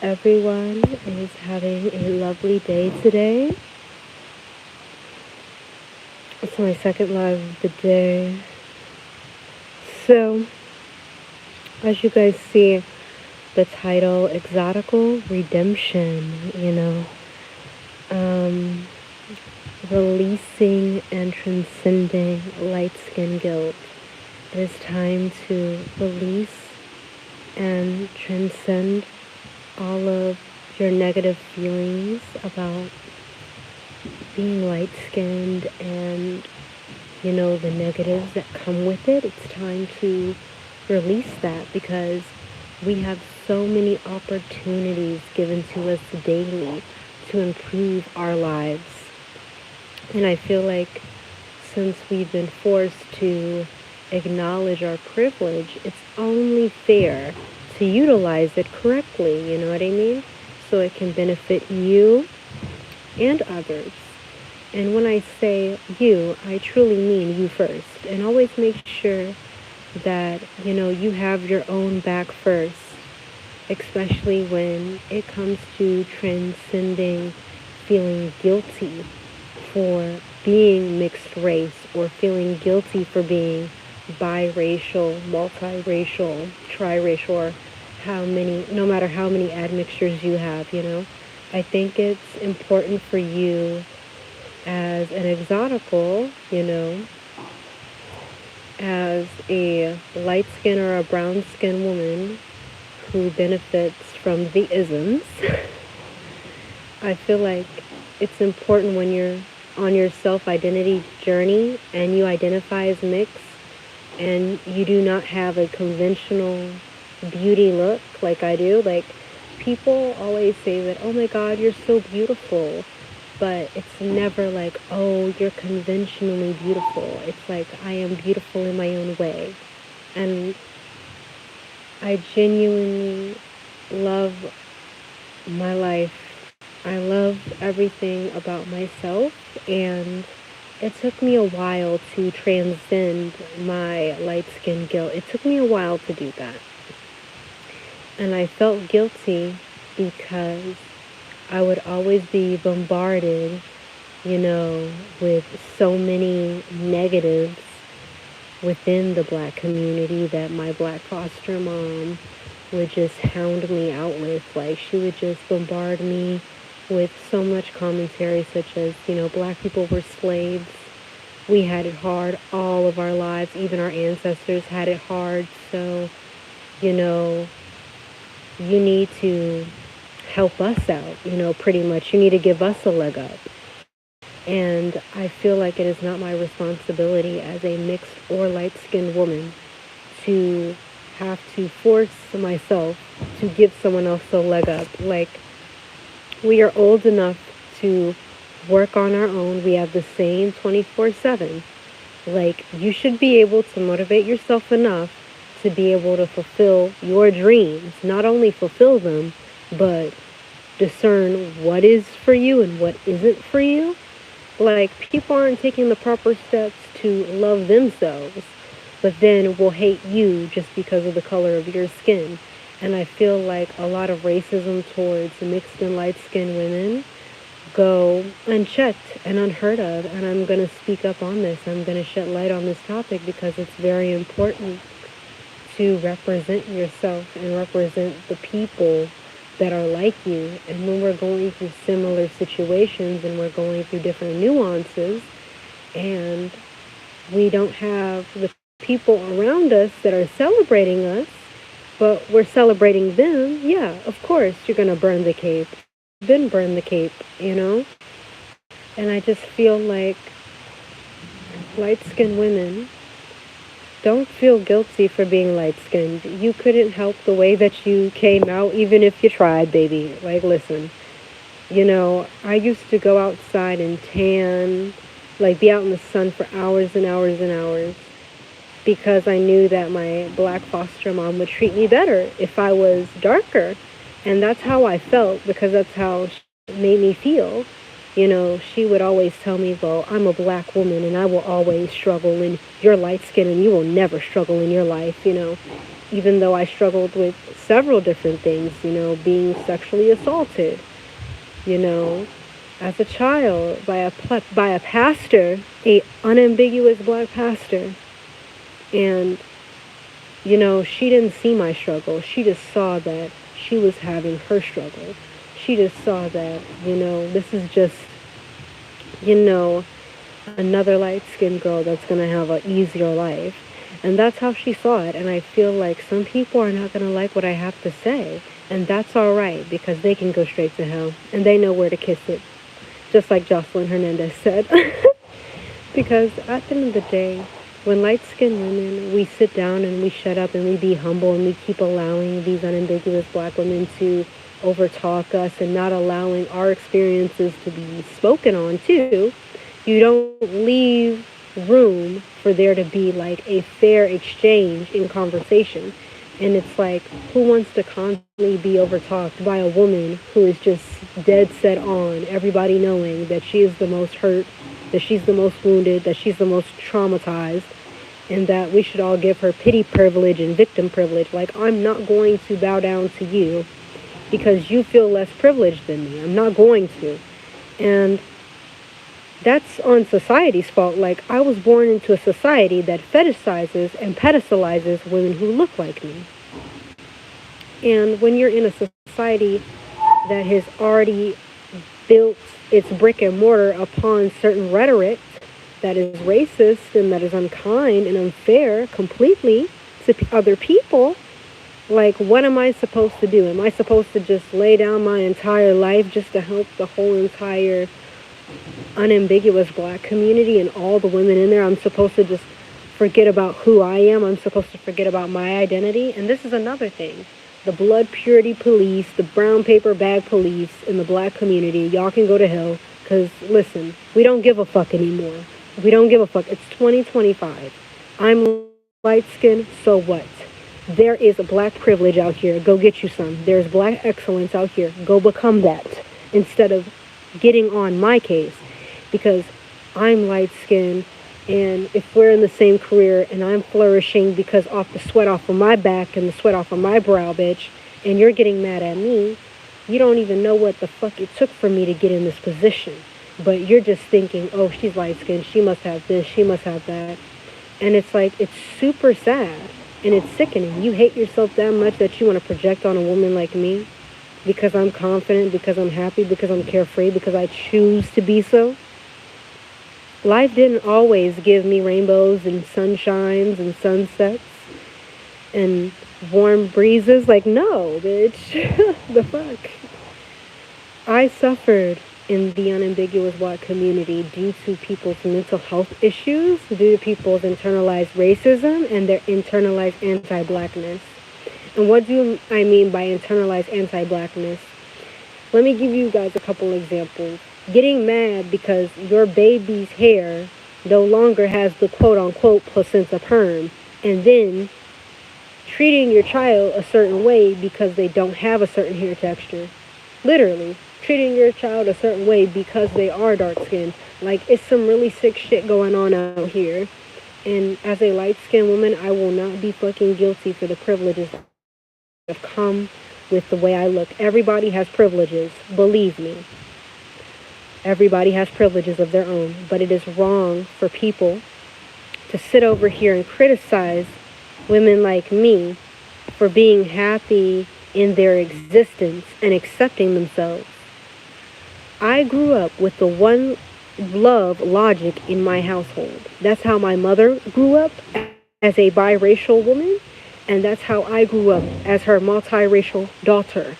Everyone is having a lovely day today. It's my second live of the day. So, as you guys see, the title Exotical Redemption, um, releasing and transcending light skin guilt. It is time to release and transcend all of your negative feelings about being light skinned and the negatives that come with it. It's time to release that because we have so many opportunities given to us daily to improve our lives. And I feel like since we've been forced to acknowledge our privilege, it's only fair to utilize it correctly, you know what I mean? So it can benefit you and others. And when I say you, I truly mean you first. And always make sure that, you have your own back first, especially when it comes to transcending feeling guilty for being mixed race or feeling guilty for being biracial, multiracial, triracial, or no matter how many admixtures you have. I think it's important for you as an exotical, as a light skin or a brown skin woman who benefits from the isms. I feel like it's important when you're on your self-identity journey and you identify as mixed and you do not have a conventional beauty look like I do. Like, people always say that, oh my God, you're so beautiful. But it's never like, oh, you're conventionally beautiful. It's like, I am beautiful in my own way. And I genuinely love my life. I love everything about myself. And it took me a while to transcend my light skin guilt. It took me a while to do that. And I felt guilty because I would always be bombarded, with so many negatives within the Black community that my Black foster mom would just hound me out with. Like, she would just bombard me with so much commentary, such as, Black people were slaves. We had it hard all of our lives. Even our ancestors had it hard. So, you need to help us out, pretty much. You need to give us a leg up. And I feel like it is not my responsibility as a mixed or light-skinned woman to have to force myself to give someone else a leg up. Like, we are old enough to work on our own. We have the same 24/7. Like, you should be able to motivate yourself enough to be able to fulfill your dreams. Not only fulfill them, but discern what is for you and what isn't for you. Like, people aren't taking the proper steps to love themselves, but then will hate you just because of the color of your skin. And I feel like a lot of racism towards mixed and light-skinned women go unchecked and unheard of. And I'm going to speak up on this. I'm going to shed light on this topic because it's very important to represent yourself and represent the people that are like you. And when we're going through similar situations and we're going through different nuances and we don't have the people around us that are celebrating us, but we're celebrating them, yeah, of course you're going to burn the cape. Then burn the cape. And I just feel like light-skinned women, don't feel guilty for being light-skinned. You couldn't help the way that you came out, even if you tried, baby. Like, listen, I used to go outside and tan, like be out in the sun for hours and hours and hours because I knew that my Black foster mom would treat me better if I was darker. And that's how I felt because that's how she made me feel. She would always tell me, well, I'm a black woman and I will always struggle, and you're light skinned and you will never struggle in your life, even though I struggled with several different things, being sexually assaulted, you know, as a child by a pastor, a unambiguous black pastor. And, she didn't see my struggle. She just saw that she was having her struggle. She just saw that, this is just, another light-skinned girl that's going to have an easier life. And that's how she saw it. And I feel like some people are not going to like what I have to say. And that's all right, because they can go straight to hell. And they know where to kiss it. Just like Jocelyn Hernandez said. Because at the end of the day, when light-skinned women, we sit down and we shut up and we be humble and we keep allowing these unambiguous black women to overtalk us and not allowing our experiences to be spoken on too, you don't leave room for there to be like a fair exchange in conversation. And it's like, who wants to constantly be overtalked by a woman who is just dead set on everybody knowing that she is the most hurt, that she's the most wounded, that she's the most traumatized, and that we should all give her pity privilege and victim privilege. Like, I'm not going to bow down to you because you feel less privileged than me. I'm not going to. And that's on society's fault. Like, I was born into a society that fetishizes and pedestalizes women who look like me. And when you're in a society that has already built its brick and mortar upon certain rhetoric that is racist and that is unkind and unfair completely to other people, like, what am I supposed to do? Am I supposed to just lay down my entire life just to help the whole entire unambiguous black community and all the women in there? I'm supposed to just forget about who I am. I'm supposed to forget about my identity. And this is another thing. The blood purity police, the brown paper bag police in the black community, y'all can go to hell. Because, listen, we don't give a fuck anymore. We don't give a fuck. It's 2025. I'm light-skinned, so what? There is a black privilege out here. Go get you some. There's black excellence out here. Go become that. Instead of getting on my case. Because I'm light-skinned, and if we're in the same career and I'm flourishing because off the sweat off of my back and the sweat off of my brow, bitch, and you're getting mad at me, you don't even know what the fuck it took for me to get in this position. But you're just thinking, oh, she's light-skinned, she must have this, she must have that. And it's like, it's super sad and it's sickening. You hate yourself that much that you want to project on a woman like me because I'm confident, because I'm happy, because I'm carefree, because I choose to be so. Life didn't always give me rainbows and sunshines and sunsets and warm breezes. Like, no, bitch. The fuck? I suffered in the unambiguous black community due to people's mental health issues, due to people's internalized racism and their internalized anti-blackness. And what do I mean by internalized anti-blackness? Let me give you guys a couple examples. Getting mad because your baby's hair no longer has the quote-unquote placenta perm, and then treating your child a certain way because they don't have a certain hair texture. Literally, treating your child a certain way because they are dark-skinned. Like, it's some really sick shit going on out here. And as a light-skinned woman, I will not be fucking guilty for the privileges that have come with the way I look. Everybody has privileges, believe me. Everybody has privileges of their own, but it is wrong for people to sit over here and criticize women like me for being happy in their existence and accepting themselves. I grew up with the one love logic in my household. That's how my mother grew up as a biracial woman, and that's how I grew up as her multiracial daughter.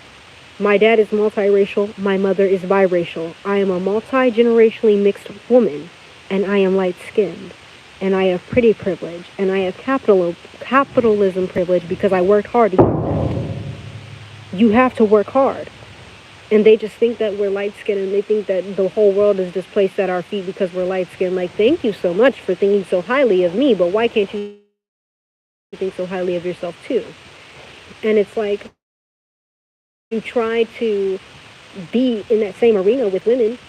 My dad is multiracial, my mother is biracial. I am a multi-generationally mixed woman, and I am light-skinned. And I have pretty privilege, and I have capitalism privilege because I worked hard to get that. You have to work hard. And they just think that we're light-skinned, and they think that the whole world is just placed at our feet because we're light-skinned. Like, thank you so much for thinking so highly of me, but why can't you think so highly of yourself too? And it's like, you try to be in that same arena with women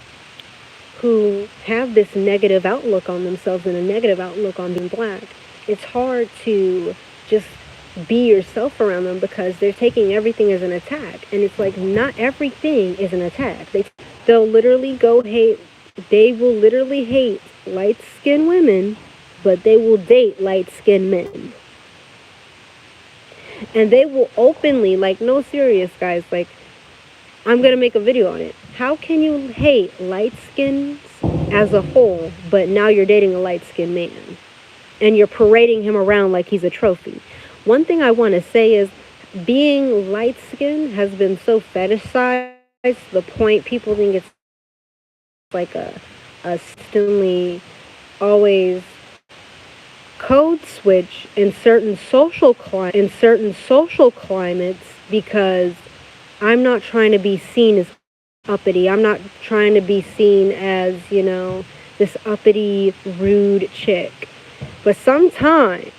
who have this negative outlook on themselves and a negative outlook on being black, it's hard to just be yourself around them because they're taking everything as an attack. And it's like, not everything is an attack. They'll literally go hate, they will literally hate light-skinned women, but they will date light-skinned men. And they will openly, like, no, serious, guys, like, I'm going to make a video on it. How can you hate light skins as a whole, but now you're dating a light-skinned man? And you're parading him around like he's a trophy. One thing I want to say is being light-skinned has been so fetishized to the point people think it's like a constantly always code switch in certain social climates, because I'm not trying to be seen as uppity. I'm not trying to be seen as, you know, this uppity, rude chick. But sometimes,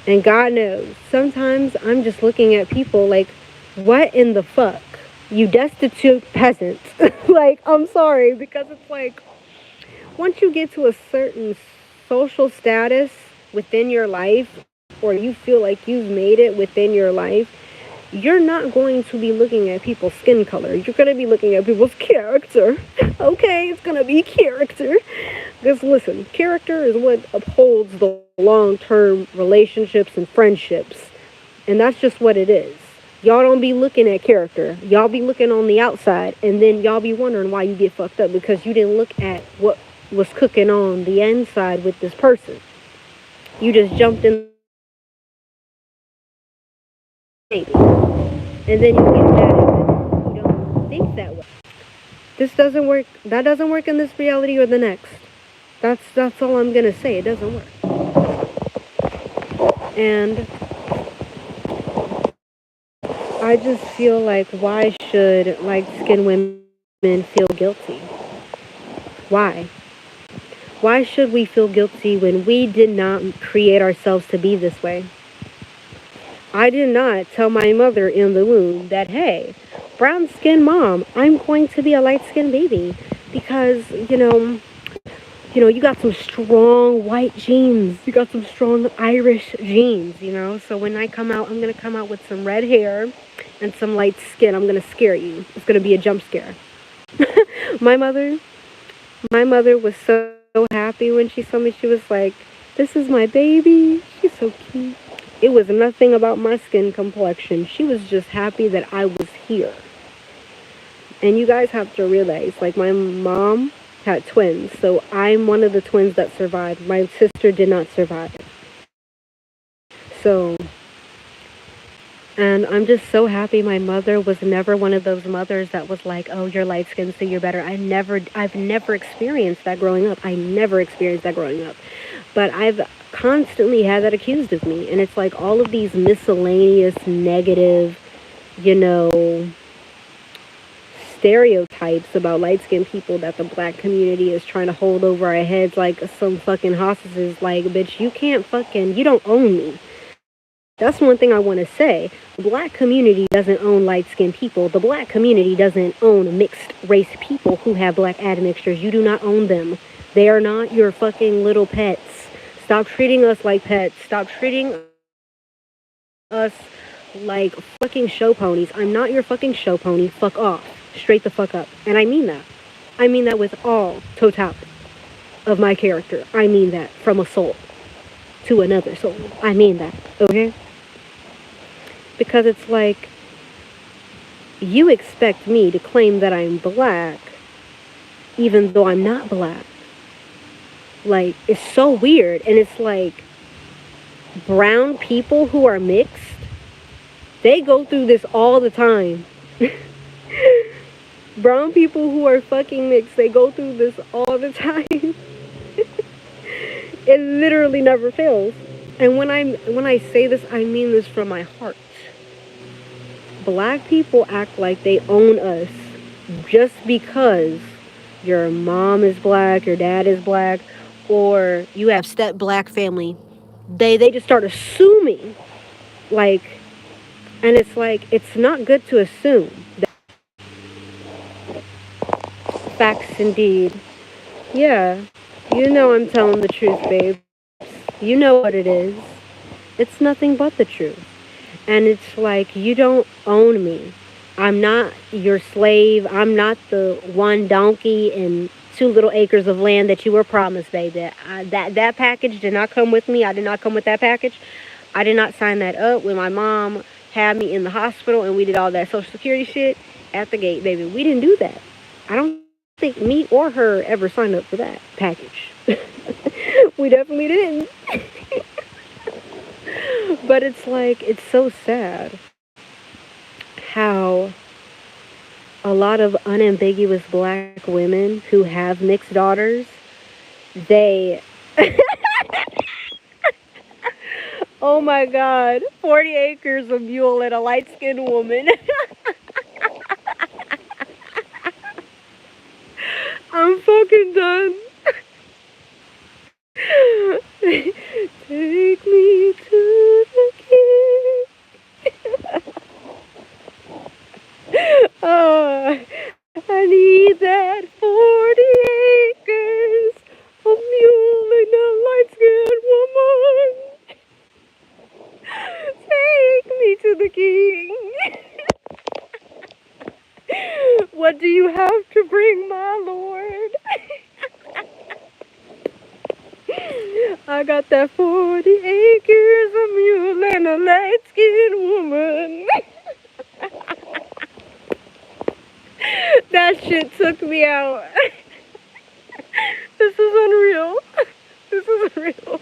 and God knows, sometimes I'm just looking at people like, what in the fuck? You destitute peasant. Like, I'm sorry, because it's like, once you get to a certain social status within your life, or you feel like you've made it within your life, you're not going to be looking at people's skin color. You're going to be looking at people's character. Okay, it's going to be character. Because listen, character is what upholds the long-term relationships and friendships. And that's just what it is. Y'all don't be looking at character. Y'all be looking on the outside, and then y'all be wondering why you get fucked up, because you didn't look at what was cooking on the inside with this person. You just jumped in, maybe, and then you get mad at it. You don't think that way. This doesn't work. That doesn't work in this reality or the next. That's all I'm gonna say. It doesn't work. And I just feel like, why should light-skinned women feel guilty? Why? Why should we feel guilty when we did not create ourselves to be this way? I did not tell my mother in the womb that, hey, brown-skinned mom, I'm going to be a light-skinned baby because, you got some strong white genes. You got some strong Irish genes, So when I come out, I'm going to come out with some red hair and some light skin. I'm going to scare you. It's going to be a jump scare. My mother was so happy when she saw me. She was like, this is my baby. She's so cute. It was nothing about my skin complexion. She was just happy that I was here. And you guys have to realize, like, my mom had twins, so I'm one of the twins that survived. My sister did not survive. So, and I'm just so happy my mother was never one of those mothers that was like, oh, you're light skinned, so you're better. I've never experienced that growing up. But I've constantly had that accused of me. And it's like all of these miscellaneous negative, stereotypes about light-skinned people that the black community is trying to hold over our heads like some fucking hostages. Like, bitch, you don't own me. That's one thing I want to say. The black community doesn't own light-skinned people. The black community doesn't own mixed race people who have black admixtures. You do not own them. They are not your fucking little pets. Stop treating us like pets. Stop treating us like fucking show ponies. I'm not your fucking show pony. Fuck off. Straight the fuck up. And I mean that. I mean that with all totality of my character. I mean that from a soul to another soul. I mean that. Okay? Because it's like, you expect me to claim that I'm black even though I'm not black. Like, it's so weird. And it's like, brown people who are mixed, they go through this all the time. Brown people who are fucking mixed, they go through this all the time. It literally never fails. And when I say this, I mean this from my heart. Black people act like they own us just because your mom is black, your dad is black, or you have step black family. They just start assuming, like, and it's like, it's not good to assume. Facts indeed. Yeah. You know I'm telling the truth, babe. You know what it is. It's nothing but the truth. And it's like, you don't own me. I'm not your slave. I'm not the one donkey and 2 little acres of land that you were promised, baby. That package did not come with me. I did not come with that package. I did not sign that up when my mom had me in the hospital and we did all that Social Security shit at the gate, baby. We didn't do that. I don't think me or her ever signed up for that package. We definitely didn't. But it's like, it's so sad how a lot of unambiguous black women who have mixed daughters, they, oh my God, 40 acres of mule and a light skinned woman. I'm fucking done. Take me to the king. Oh, I need that 40 acres of mule and a light-skinned woman. Take me to the king. What do you have to bring, my lord? I got that 40 acres of mule and a light-skinned woman. That shit took me out. This is unreal. This is unreal.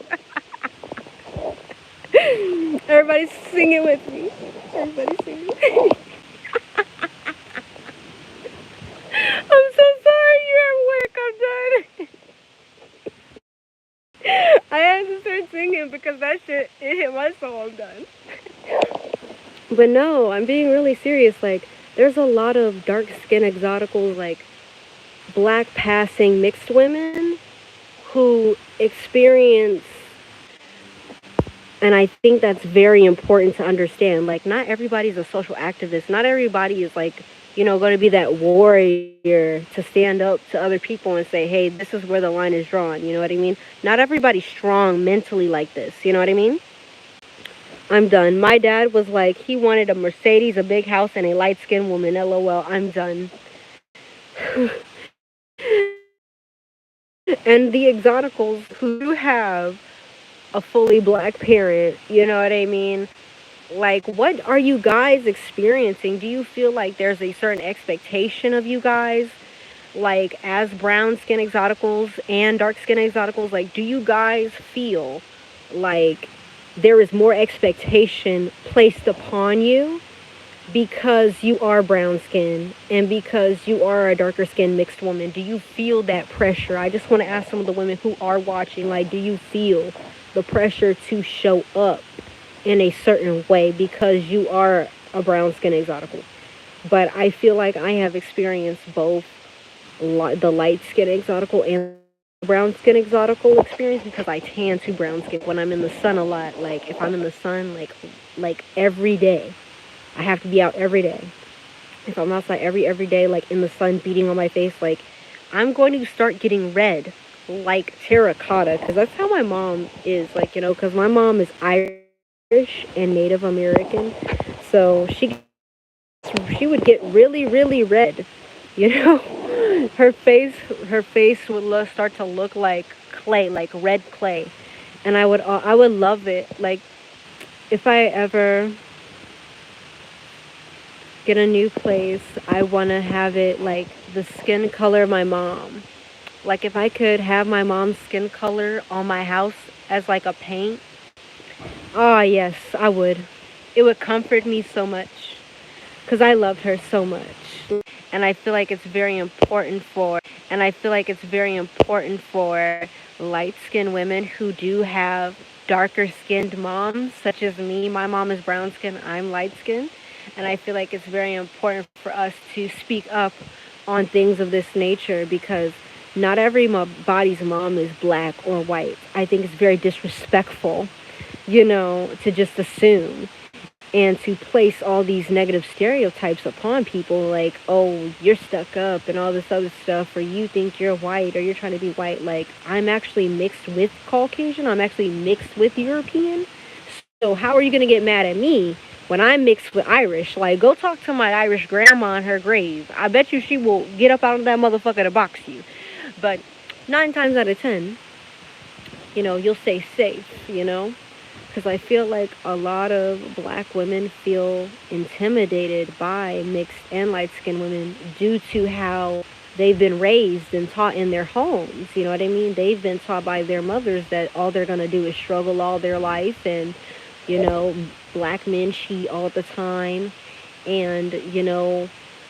Everybody sing it with me. Everybody sing it. I'm so sorry you're at work. I'm done. I had to start singing because that shit, it hit my soul. I'm done. But no, I'm being really serious. Like, there's a lot of dark-skinned exoticals, like black passing mixed women who experience, and I think that's very important to understand. Like, not everybody's a social activist. Not everybody is like, going to be that warrior to stand up to other people and say, hey, this is where the line is drawn. You know what I mean? Not everybody's strong mentally like this. You know what I mean? I'm done. My dad was like, he wanted a Mercedes, a big house, and a light-skinned woman. LOL. I'm done. And the exoticals who do have a fully black parent, you know what I mean? Like, what are you guys experiencing? Do you feel like there's a certain expectation of you guys? Like, as brown skin exoticals and dark skin exoticals, like, do you guys feel like there is more expectation placed upon you because you are brown skin and because you are a darker skinned mixed woman? Do you feel that pressure? I just want to ask some of the women who are watching, like, do you feel the pressure to show up in a certain way because you are a brown skin exotical? But I feel like I have experienced both the light skin exotical and brown skin exotical experience because I tan to brown skin when I'm in the sun a lot. Like, if I'm in the sun, like every day, I have to be out every day. If I'm outside every day, like in the sun beating on my face, like, I'm going to start getting red, like terracotta, because that's how my mom is, like, because my mom is Irish and Native American, so she would get really, really red, you know. Her face would start to look like clay, like red clay, and I would love it. Like, if I ever get a new place, I want to have it like the skin color of my mom. Like, if I could have my mom's skin color on my house as like a paint, oh yes, I would. It would comfort me so much because I loved her so much. And I feel like it's very important for light-skinned women who do have darker-skinned moms, such as me. My mom is brown-skinned, I'm light-skinned. And I feel like it's very important for us to speak up on things of this nature because not everybody's mom is black or white. I think it's very disrespectful, to just assume. and to place all these negative stereotypes upon people, like, oh, you're stuck up and all this other stuff, or you think you're white, or you're trying to be white. Like, I'm actually mixed with Caucasian, I'm actually mixed with European. So how are you going to get mad at me when I'm mixed with Irish? Like, go talk to my Irish grandma on her grave. I bet you she will get up out of that motherfucker to box you. But 9 times out of 10, you'll stay safe, because I feel like a lot of black women feel intimidated by mixed and light-skinned women due to how they've been raised and taught in their homes. You know what I mean? They've been taught by their mothers that all they're going to do is struggle all their life, and, black men cheat all the time, and,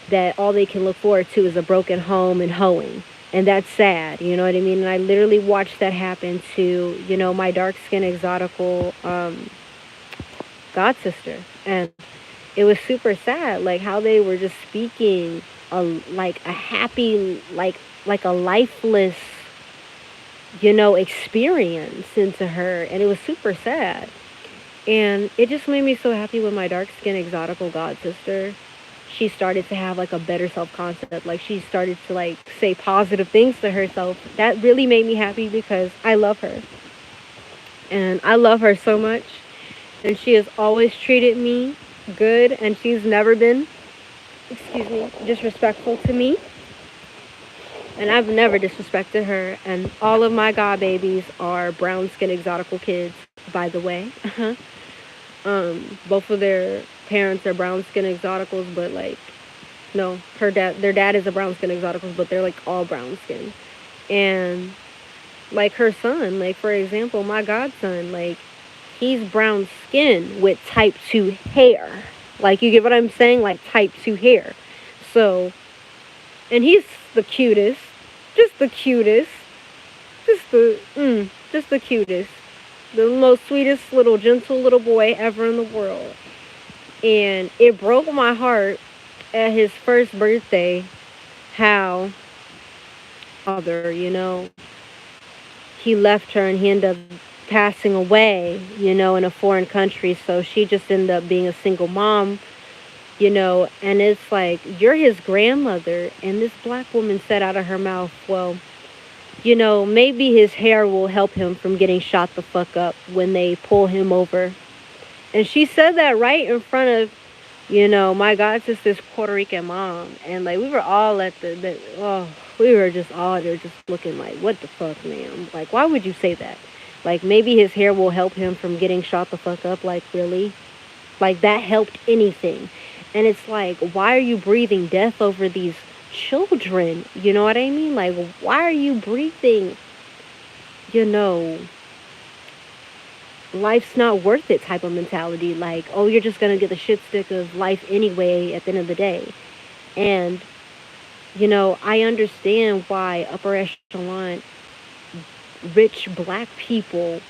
that all they can look forward to is a broken home and hoeing. And that's sad, you know what I mean? And I literally watched that happen to, my dark-skinned exotical god sister. And it was super sad, like how they were just speaking like a happy, like a lifeless, experience into her. And it was super sad. And it just made me so happy when my dark-skinned exotical god sister, she started to have like a better self-concept. Like, she started to like say positive things to herself. That really made me happy because I love her. And I love her so much. And she has always treated me good, and she's never been, disrespectful to me. And I've never disrespected her. And all of my god babies are brown-skinned exotical kids, by the way. Both of their parents are brown-skinned exoticals, but like, no, their dad is a brown-skinned exoticals, but they're like all brown-skinned. And like her son, like for example, my godson, like he's brown-skinned with type 2 hair. Like, you get what I'm saying? Like type 2 hair. So, and he's the cutest, just the cutest, just the cutest. The most sweetest little gentle little boy ever in the world. And it broke my heart at his first birthday how he left her and he ended up passing away, in a foreign country. So she just ended up being a single mom, and it's like, you're his grandmother. And this black woman said out of her mouth, well, maybe his hair will help him from getting shot the fuck up when they pull him over. And she said that right in front of, my god sister's Puerto Rican mom. And like, we were all at we were just all there just looking like, what the fuck, man? Like, why would you say that? Like, maybe his hair will help him from getting shot the fuck up. Like, really? Like, that helped anything. And it's like, why are you breathing death over these children? You know what I mean? Like, why are you breathing, life's not worth it type of mentality? Like, oh, you're just gonna get the shit stick of life anyway at the end of the day. And I understand why upper echelon rich black people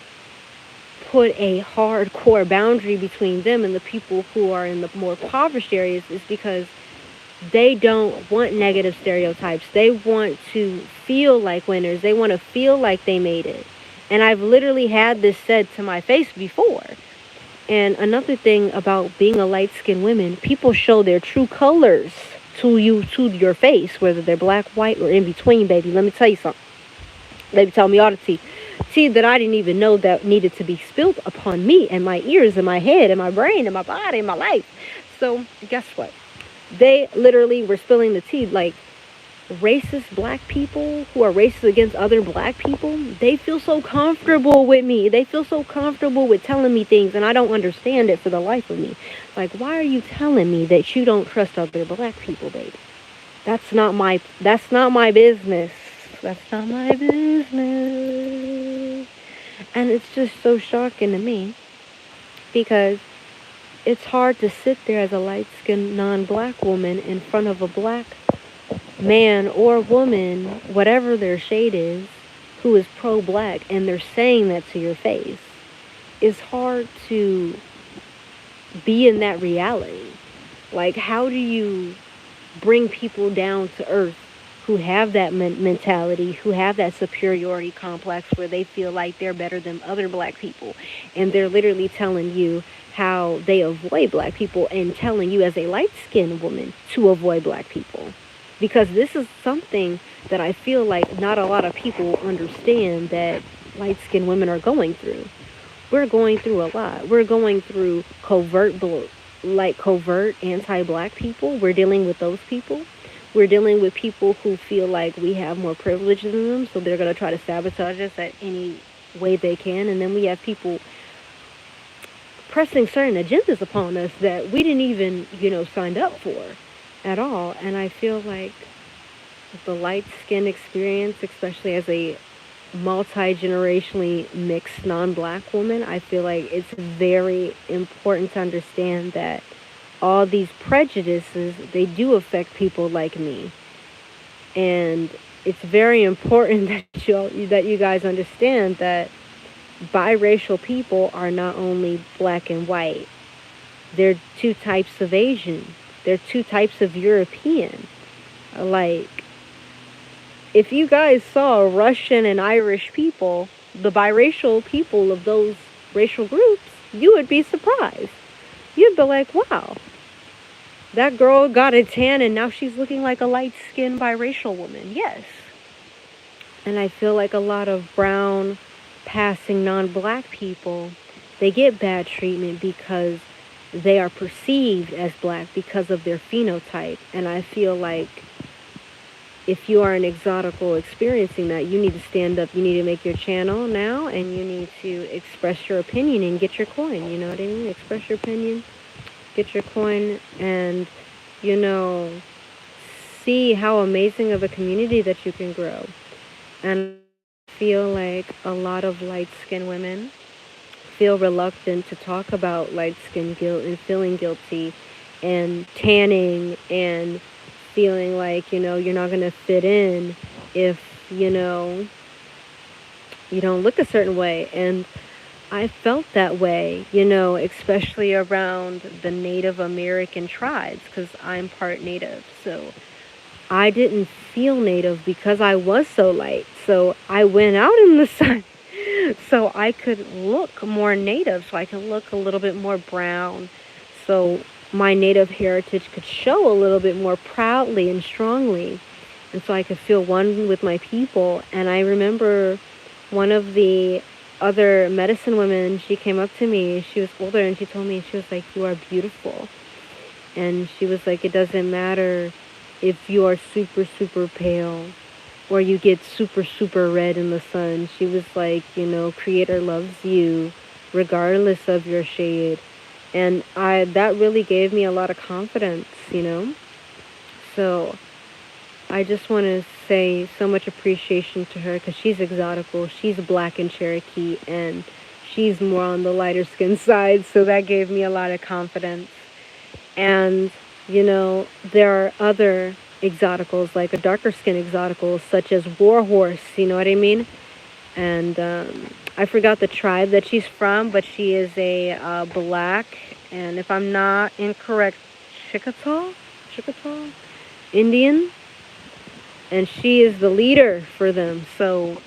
put a hardcore boundary between them and the people who are in the more impoverished areas, is because they don't want negative stereotypes. They want to feel like winners. They want to feel like they made it. And I've literally had this said to my face before. And another thing about being a light-skinned woman, people show their true colors to your face, whether they're black, white, or in between, baby. Let me tell you something. They tell me all the tea that I didn't even know that needed to be spilled upon me and my ears and my head and my brain and my body and my life. So guess what? They literally were spilling the tea. Like, racist black people who are racist against other black people, they feel so comfortable with me. They feel so comfortable with telling me things, and I don't understand it for the life of me. Like, why are you telling me that you don't trust other black people, baby? That's not my business. That's not my business. And it's just so shocking to me, because it's hard to sit there as a light-skinned non-black woman in front of a black man or woman, whatever their shade is, who is pro-black, and they're saying that to your face. It's hard to be in that reality. Like, how do you bring people down to earth who have that mentality, who have that superiority complex where they feel like they're better than other black people. And they're literally telling you how they avoid black people and telling you as a light-skinned woman to avoid black people. Because this is something that I feel like not a lot of people understand that light-skinned women are going through. We're going through a lot. We're going through covert anti-black people. We're dealing with those people. We're dealing with people who feel like we have more privilege than them, so they're going to try to sabotage us at any way they can. And then we have people pressing certain agendas upon us that we didn't even, signed up for at all. And I feel like the light skin experience, especially as a multi-generationally mixed non-black woman, I feel like it's very important to understand that all these prejudices, they do affect people like me. And it's very important that you guys understand that biracial people are not only black and white. They're two types of Asian. They're two types of European. Like, if you guys saw Russian and Irish people, the biracial people of those racial groups, you would be surprised. You'd be like, wow, that girl got a tan and now she's looking like a light-skinned biracial woman. Yes. And I feel like a lot of brown passing non-black people, they get bad treatment because they are perceived as black because of their phenotype. And I feel like if you are an Exotical experiencing that, you need to stand up. You need to make your channel now, and you need to express your opinion and get your coin. You know what I mean? Express your opinion, get your coin, and, see how amazing of a community that you can grow. And I feel like a lot of light-skinned women feel reluctant to talk about light-skin guilt and feeling guilty and tanning and feeling like, you're not going to fit in if, you don't look a certain way. And I felt that way, especially around the Native American tribes, because I'm part Native. So I didn't feel Native because I was so light. So I went out in the sun so I could look more Native, so I could look a little bit more brown. So my Native heritage could show a little bit more proudly and strongly. And so I could feel one with my people. And I remember one of the other medicine women, she came up to me. She was older, and she told me, she was like, you are beautiful. And she was like, it doesn't matter if you are super, super pale or you get super, super red in the sun. She was like, Creator loves you regardless of your shade. And that really gave me a lot of confidence, So I just want to say so much appreciation to her, because she's Exotical. She's Black and Cherokee, and she's more on the lighter skin side. So that gave me a lot of confidence. And, there are other Exoticals, like a darker skin Exoticals, such as Warhorse, you know what I mean? And I forgot the tribe that she's from, but she is a black, and if I'm not incorrect, Chickasaw Indian, and she is the leader for them. So,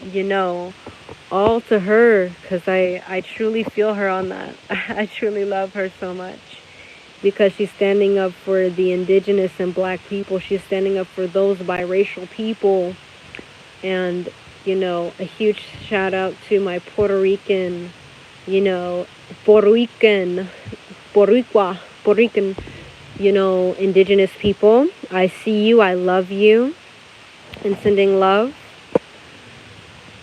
all to her, because I truly feel her on that. I truly love her so much, because she's standing up for the indigenous and black people. She's standing up for those biracial people. And a huge shout out to my Puerto Rican, Boricua, indigenous people. I see you, I love you, and sending love.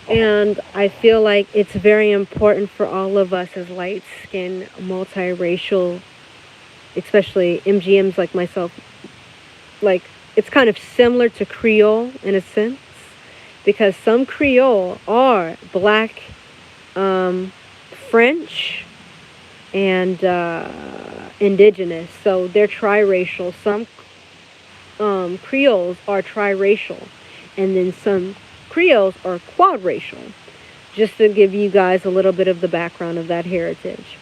And I feel like it's very important for all of us as light-skinned, multiracial, especially MGMs like myself. Like, it's kind of similar to Creole in a sense, because some Creole are black, French, and indigenous. So they're triracial. Some Creoles are triracial, and then some Creoles are quadracial, just to give you guys a little bit of the background of that heritage.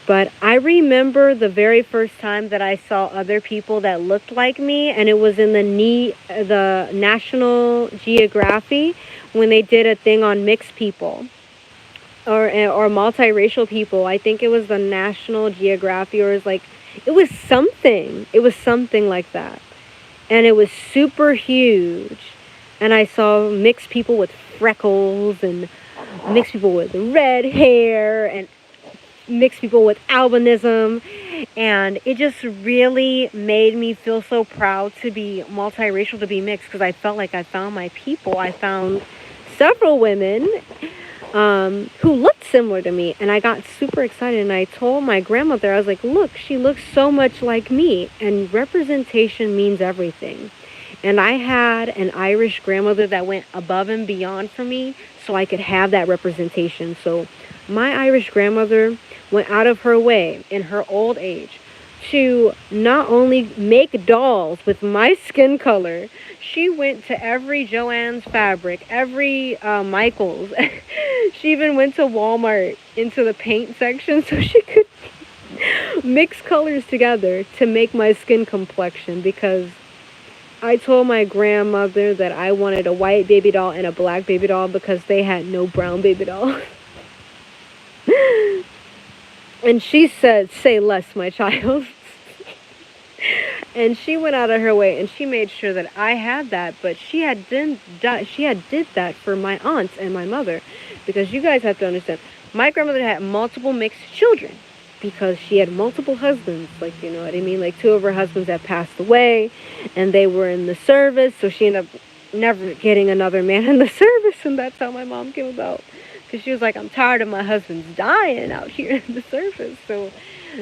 But I remember the very first time that I saw other people that looked like me, and it was in the National Geography when they did a thing on mixed people or multiracial people. I think it was the National Geography, or it was something. It was something like that, and it was super huge. And I saw mixed people with freckles and mixed people with red hair and mixed people with albinism, and it just really made me feel so proud to be multiracial, to be mixed, because I felt like I found my people. I found several women who looked similar to me, and I got super excited, and I told my grandmother, I was like, look, she looks so much like me, and representation means everything. And I had an Irish grandmother that went above and beyond for me so I could have that representation. So my Irish grandmother went out of her way in her old age to not only make dolls with my skin color, she went to every Joann's fabric, every Michael's. She even went to Walmart into the paint section so she could mix colors together to make my skin complexion, because I told my grandmother that I wanted a white baby doll and a black baby doll because they had no brown baby doll. And she said, say less, my child. And she went out of her way and she made sure that I had that. But she had did that for my aunts and my mother, because you guys have to understand, my grandmother had multiple mixed children because she had multiple husbands. Like, you know what I mean? Like, 2 of her husbands had passed away and they were in the service, so she ended up never getting another man in the service, and that's how my mom came about. Because she was like, I'm tired of my husbands dying out here in the service. So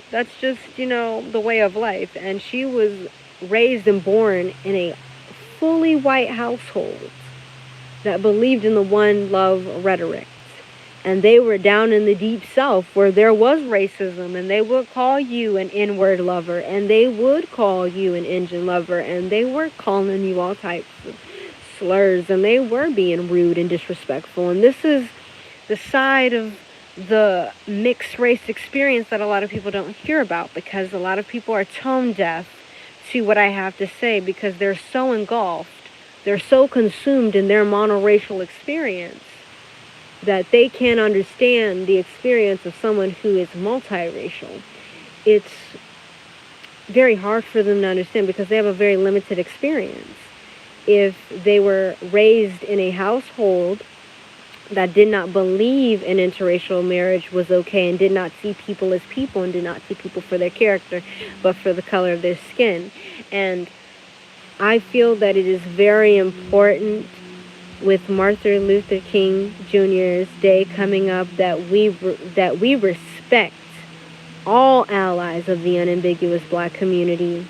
that's just, you know, the way of life. And she was raised and born in a fully white household that believed in the one love rhetoric. And they were down in the deep south where there was racism, and they would call you an N-word lover, and they would call you an Indian lover, and they were calling you all types of slurs, and they were being rude and disrespectful. And this is the side of the mixed race experience that a lot of people don't hear about, because a lot of people are tone deaf to what I have to say, because they're so engulfed, they're so consumed in their monoracial experience that they can't understand the experience of someone who is multiracial. It's very hard for them to understand because they have a very limited experience. If they were raised in a household that did not believe in interracial marriage was okay, and did not see people as people, and did not see people for their character, but for the color of their skin. And I feel that it is very important, with Martin Luther King Jr.'s day coming up, that we respect all allies of the unambiguous Black community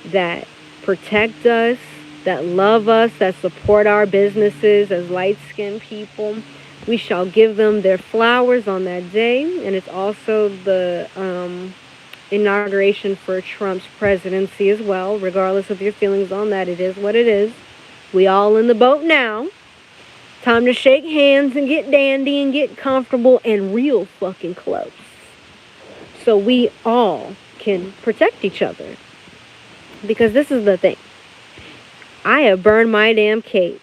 that protect us, that love us, that support our businesses as light-skinned people. We shall give them their flowers on that day. And it's also the inauguration for Trump's presidency as well. Regardless of your feelings on that, it is what it is. We all in the boat now. Time to shake hands and get dandy and get comfortable and real fucking close, so we all can protect each other. Because this is the thing. I have burned my damn cape,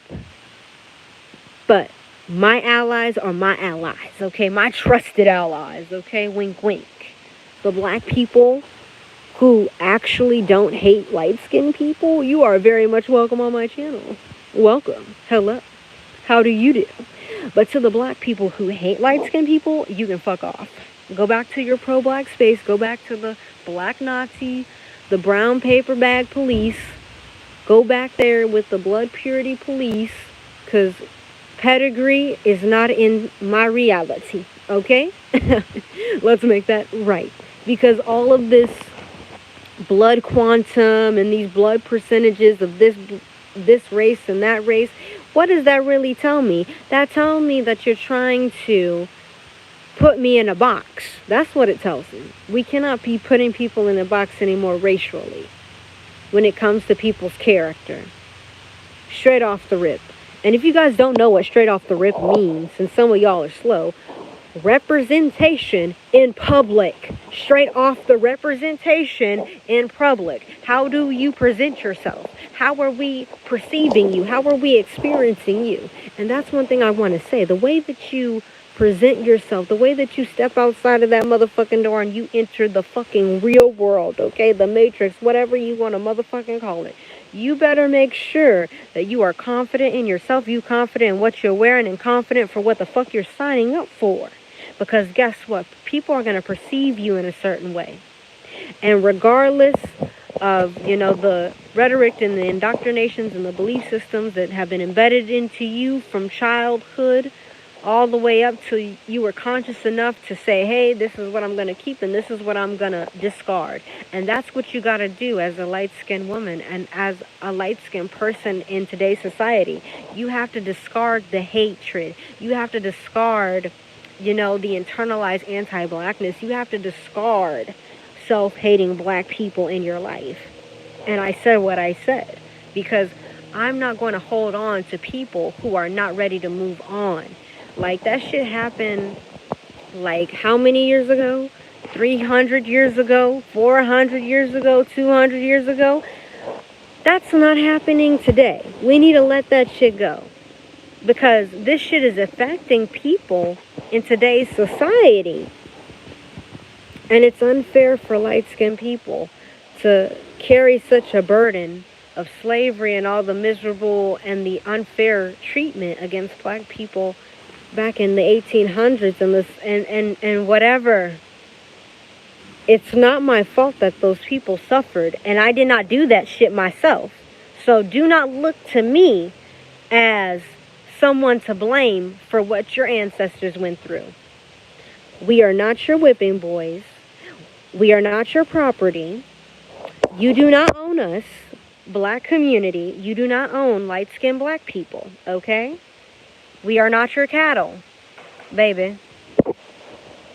but my allies are my allies, okay? My trusted allies, okay? Wink, wink. The Black people who actually don't hate light-skinned people, you are very much welcome on my channel. Welcome. Hello. How do you do? But to the Black people who hate light-skinned people, you can fuck off. Go back to your pro-Black space. Go back to the Black Nazi, the brown paper bag police. Go back there with the blood purity police, because pedigree is not in my reality, okay? Let's make that right. Because all of this blood quantum and these blood percentages of this race and that race, what does that really tell me? That tells me that you're trying to put me in a box. That's what it tells me. We cannot be putting people in a box anymore racially when it comes to people's character. Straight off the rip. And if you guys don't know what straight off the rip means, and some of y'all are slow, Representation in public. Straight off the representation in public. How do you present yourself? How are we perceiving you? How are we experiencing you? And that's one thing I want to say. The way that you present yourself, the way that you step outside of that motherfucking door and you enter the fucking real world, okay? The matrix, whatever you want to motherfucking call it. You better make sure that you are confident in yourself, you confident in what you're wearing, and confident for what the fuck you're signing up for. Because guess what? People are going to perceive you in a certain way. And regardless of, the rhetoric and the indoctrinations and the belief systems that have been embedded into you from childhood all the way up till you were conscious enough to say, hey, this is what I'm going to keep and this is what I'm going to discard. And that's what you got to do as a light-skinned woman and as a light-skinned person in today's society. You have to discard the hatred. You have to discard, the internalized anti-blackness. You have to discard self-hating black people in your life. And I said what I said because I'm not going to hold on to people who are not ready to move on. Like, that shit happened, like, how many years ago? 300 years ago? 400 years ago? 200 years ago? That's not happening today. We need to let that shit go. Because this shit is affecting people in today's society. And it's unfair for light-skinned people to carry such a burden of slavery and all the miserable and the unfair treatment against black people back in the 1800s and whatever. It's not my fault that those people suffered, and I did not do that shit myself. So do not look to me as someone to blame for what your ancestors went through. We are not your whipping boys. We are not your property. You do not own us, black community. You do not own light-skinned black people, okay? We are not your cattle, baby.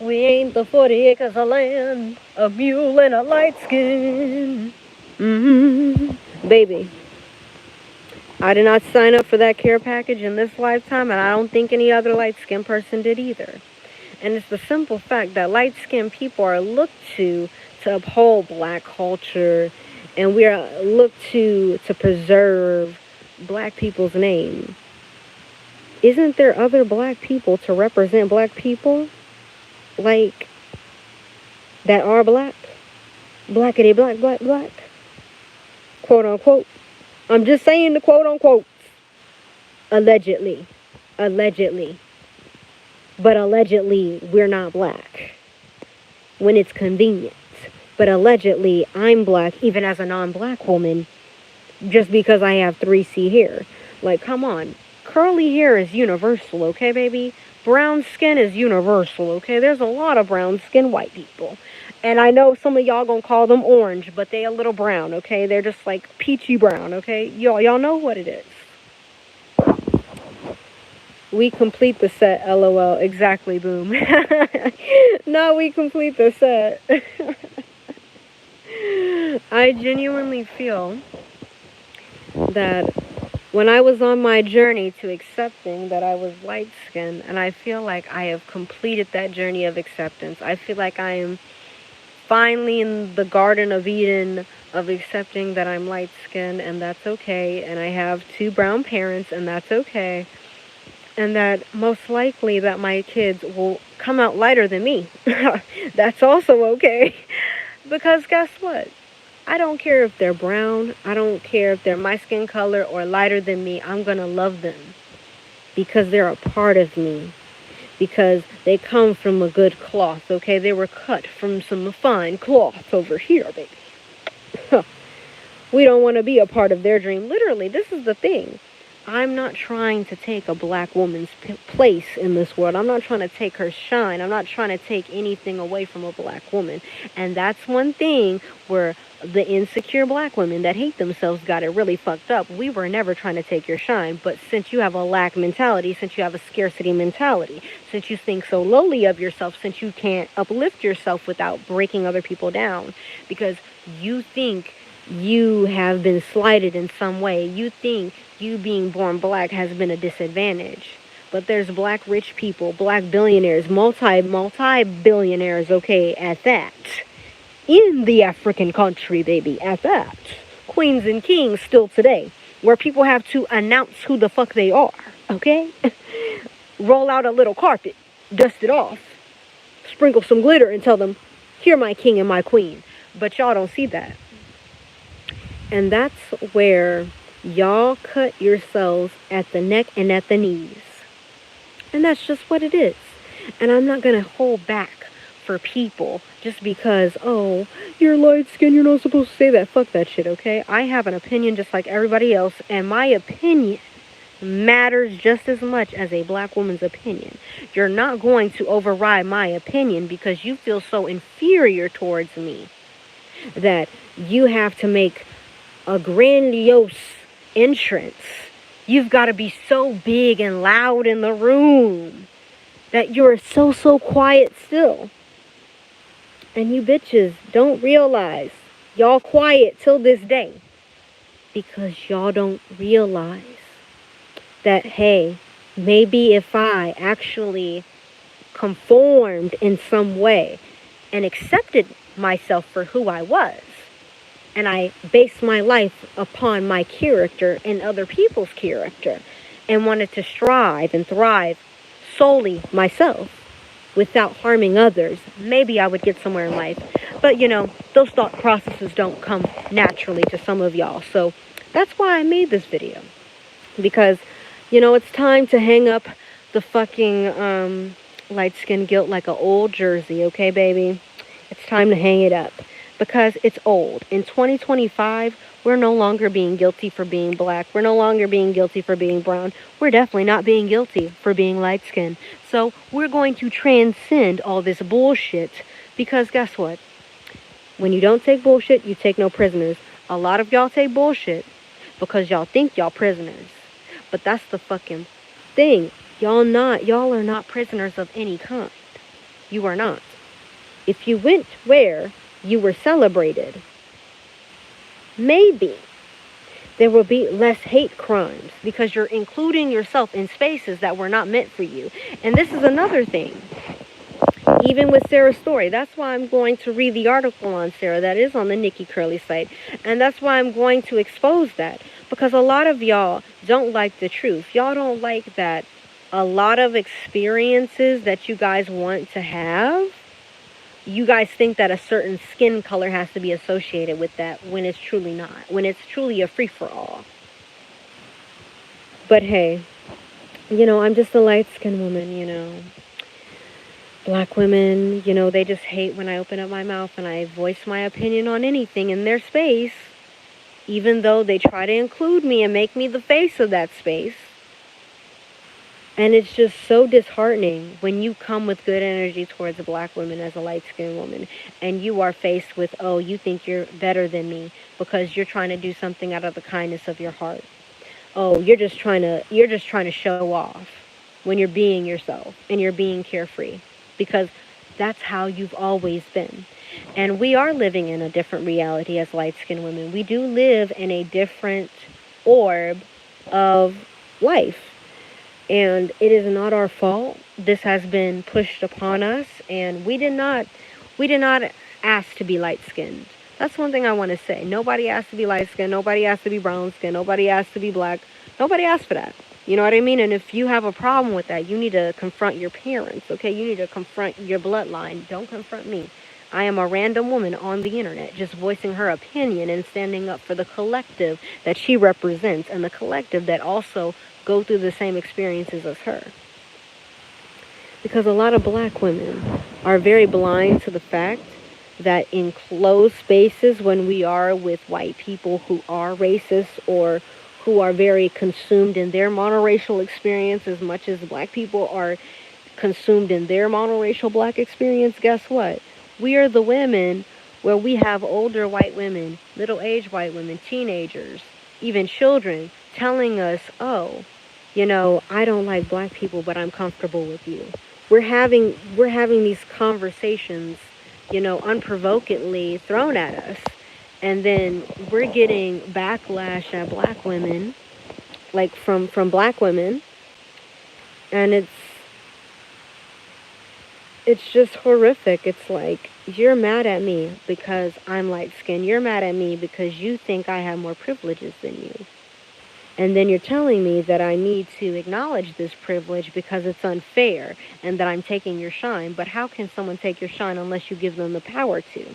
We ain't the 40 acres of land, a mule and a light skin. Baby, I did not sign up for that care package in this lifetime, and I don't think any other light-skinned person did either. And it's the simple fact that light-skinned people are looked to uphold black culture, and we are looked to preserve black people's name. Isn't there other black people to represent black people? Like, that are black? Blackity black, black, black. Quote unquote. I'm just saying the quote unquote. Allegedly. Allegedly. But allegedly, we're not black. When it's convenient. But allegedly, I'm black, even as a non-black woman, just because I have 3C hair. Like, come on. Curly hair is universal, okay, baby? Brown skin is universal, okay? There's a lot of brown skin white people. And I know some of y'all gonna call them orange, but they a little brown, okay? They're just like peachy brown, okay? Y'all know what it is. We complete the set, LOL. Exactly, boom. No, we complete the set. I genuinely feel that when I was on my journey to accepting that I was light-skinned, and I feel like I have completed that journey of acceptance. I feel like I am finally in the Garden of Eden of accepting that I'm light-skinned, and that's okay. And I have 2 brown parents, and that's okay. And that most likely that my kids will come out lighter than me. That's also okay. Because guess what? I don't care if they're brown. I don't care if they're my skin color or lighter than me. I'm going to love them because they're a part of me. Because they come from a good cloth, okay? They were cut from some fine cloth over here, baby. We don't want to be a part of their dream. Literally, this is the thing. I'm not trying to take a black woman's place in this world. I'm not trying to take her shine. I'm not trying to take anything away from a black woman. And that's one thing where the insecure black women that hate themselves got it really fucked up. We were never trying to take your shine. But since you have a lack mentality, since you have a scarcity mentality, since you think so lowly of yourself, since you can't uplift yourself without breaking other people down, because you think you have been slighted in some way. You think you being born black has been a disadvantage. but there's black rich people, black billionaires, multi-billionaires, okay, at that. In the African country, baby, at that. Queens and kings still today, where people have to announce who the fuck they are, okay? Roll out a little carpet, dust it off, sprinkle some glitter and tell them, "Here my king and my queen." But y'all don't see that. And that's where y'all cut yourselves at the neck and at the knees. And that's just what it is. And I'm not going to hold back for people just because, oh, you're light skinned, you're not supposed to say that. Fuck that shit, okay? I have an opinion just like everybody else, and my opinion matters just as much as a black woman's opinion. You're not going to override my opinion because you feel so inferior towards me that you have to make a grandiose entrance. You've got to be so big and loud in the room that you're so quiet still. And you bitches don't realize y'all quiet till this day because y'all don't realize that, hey, maybe if I actually conformed in some way and accepted myself for who I was, and I based my life upon my character and other people's character, and wanted to strive and thrive solely myself without harming others, maybe I would get somewhere in life. But, those thought processes don't come naturally to some of y'all. So that's why I made this video. Because, it's time to hang up the fucking light skin guilt like an old jersey, okay, baby? It's time to hang it up. Because it's old. In 2025, we're no longer being guilty for being black. We're no longer being guilty for being brown. We're definitely not being guilty for being light-skinned. So we're going to transcend all this bullshit. Because guess what? When you don't take bullshit, you take no prisoners. A lot of y'all take bullshit because y'all think y'all prisoners. But that's the fucking thing. Y'all are not prisoners of any kind. You are not. If you went where you were celebrated, maybe there will be less hate crimes because you're including yourself in spaces that were not meant for you. And this is another thing. Even with Sarah's story, that's why I'm going to read the article on Sarah that is on the Nikki Curley site. And that's why I'm going to expose that. Because a lot of y'all don't like the truth. Y'all don't like that a lot of experiences that you guys want to have, you guys think that a certain skin color has to be associated with that when it's truly not. When it's truly a free-for-all. But hey, I'm just a light-skinned woman, Black women, they just hate when I open up my mouth and I voice my opinion on anything in their space, even though they try to include me and make me the face of that space. And it's just so disheartening when you come with good energy towards a black woman as a light-skinned woman, and you are faced with, oh, you think you're better than me because you're trying to do something out of the kindness of your heart. Oh, you're just trying to show off when you're being yourself and you're being carefree, because that's how you've always been. And we are living in a different reality as light-skinned women. We do live in a different orb of life. And it is not our fault. This has been pushed upon us, and we did not ask to be light-skinned. That's one thing I want to say. Nobody asked to be light-skinned. Nobody asked to be brown-skinned. Nobody asked to be black. Nobody asked for that. You know what I mean? And if you have a problem with that, you need to confront your parents, okay? You need to confront your bloodline. Don't confront me. I am a random woman on the internet just voicing her opinion and standing up for the collective that she represents, and the collective that also go through the same experiences as her. Because a lot of black women are very blind to the fact that in closed spaces, when we are with white people who are racist or who are very consumed in their monoracial experience as much as black people are consumed in their monoracial black experience, guess what? We are the women where we have older white women, middle-aged white women, teenagers, even children telling us, oh, I don't like black people, but I'm comfortable with you. We're having these conversations, unprovokedly thrown at us. And then we're getting backlash at black women, like from black women, And it's just horrific. It's like, you're mad at me because I'm light skinned. You're mad at me because you think I have more privileges than you. And then you're telling me that I need to acknowledge this privilege because it's unfair and that I'm taking your shine. But how can someone take your shine unless you give them the power to?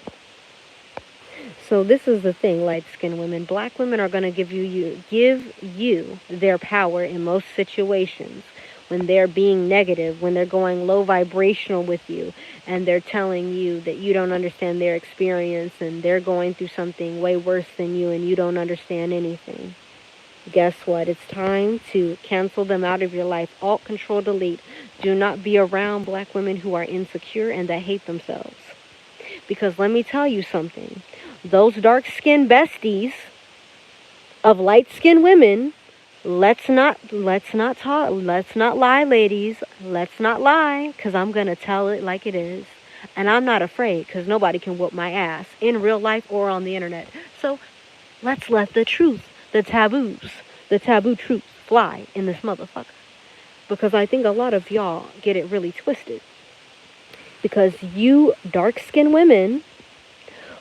So this is the thing, light-skinned women. Black women are going to give you their power in most situations when they're being negative, when they're going low vibrational with you, and they're telling you that you don't understand their experience and they're going through something way worse than you and you don't understand anything. Guess what? It's time to cancel them out of your life. Alt, control, delete. Do not be around black women who are insecure and that hate themselves. Because let me tell you something. Those dark-skinned besties of light-skinned women, let's not lie, ladies. Let's not lie, because I'm going to tell it like it is. And I'm not afraid, because nobody can whoop my ass in real life or on the internet. So let's let the truth, the taboo truth fly in this motherfucker. Because I think a lot of y'all get it really twisted. Because you dark-skinned women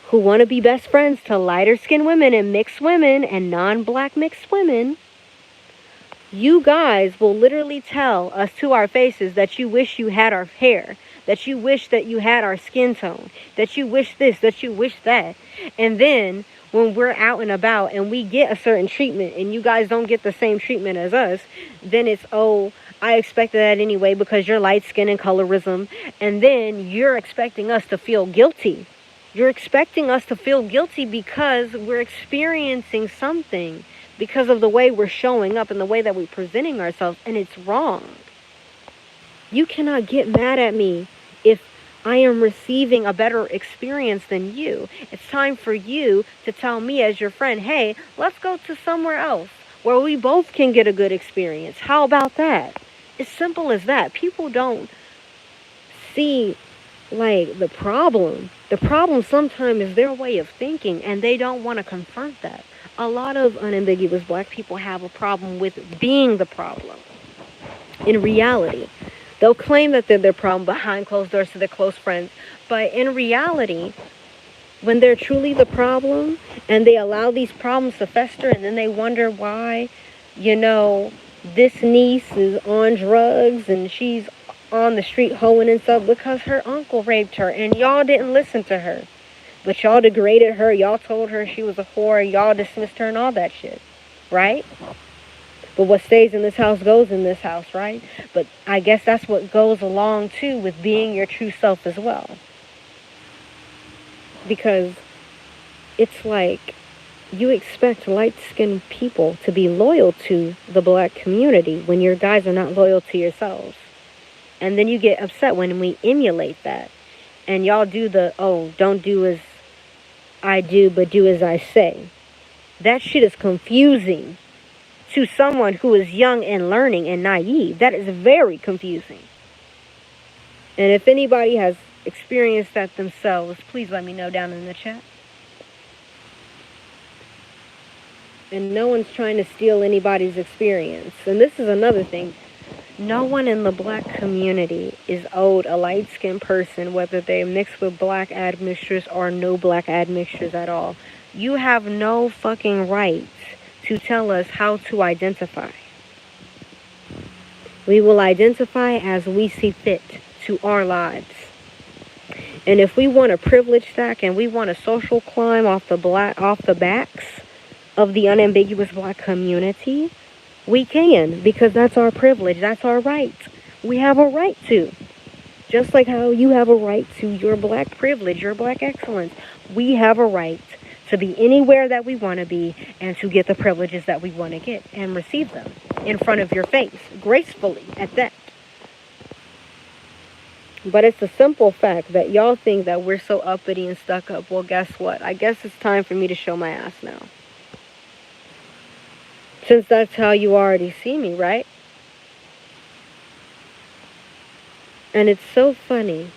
who want to be best friends to lighter-skinned women and mixed women and non-black mixed women, you guys will literally tell us to our faces that you wish you had our hair, that you wish that you had our skin tone, that you wish this, that you wish that. And then when we're out and about and we get a certain treatment and you guys don't get the same treatment as us, then it's, oh, I expected that anyway because you're light skin and colorism. And then you're expecting us to feel guilty. You're expecting us to feel guilty because we're experiencing something, because of the way we're showing up and the way that we're presenting ourselves, and it's wrong. You cannot get mad at me if I am receiving a better experience than you. It's time for you to tell me as your friend, hey, let's go to somewhere else where we both can get a good experience. How about that? It's simple as that. People don't see like the problem. The problem sometimes is their way of thinking, and they don't want to confront that. A lot of unambiguous black people have a problem with being the problem. In reality, they'll claim that they're their problem behind closed doors to their close friends, but in reality, when they're truly the problem and they allow these problems to fester, and then they wonder why, this niece is on drugs and she's on the street hoeing and stuff because her uncle raped her and y'all didn't listen to her. But y'all degraded her, y'all told her she was a whore, y'all dismissed her and all that shit, right? But what stays in this house goes in this house, right? But I guess that's what goes along too with being your true self as well. Because it's like you expect light-skinned people to be loyal to the black community when your guys are not loyal to yourselves. And then you get upset when we emulate that. And y'all do the, oh, don't do as I do, but do as I say. That shit is confusing to someone who is young and learning and naive. That is very confusing. And if anybody has experienced that themselves, please let me know down in the chat. And no one's trying to steal anybody's experience. And this is another thing. No one in the black community is owed a light-skinned person, whether they're mixed with black admixtures or no black admixtures at all. You have no fucking right to tell us how to identify. We will identify as we see fit to our lives. And if we want a privilege stack and we want a social climb off the backs of the unambiguous black community, we can, because that's our privilege, that's our right. We have a right to. Just like how you have a right to your black privilege, your black excellence. We have a right to be anywhere that we want to be and to get the privileges that we want to get and receive them in front of your face, gracefully at that. But it's a simple fact that y'all think that we're so uppity and stuck up. Well, guess what? I guess it's time for me to show my ass now. Since that's how you already see me, right? And it's so funny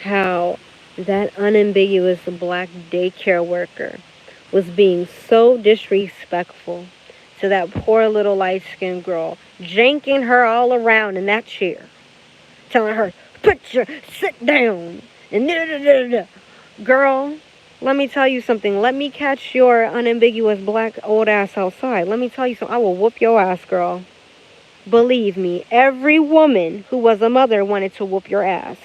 how that unambiguous black daycare worker was being so disrespectful to that poor little light-skinned girl, janking her all around in that chair, telling her, sit down, and da-da-da-da-da. Girl, let me tell you something. Let me catch your unambiguous black old ass outside. Let me tell you something. I will whoop your ass, girl. Believe me, every woman who was a mother wanted to whoop your ass.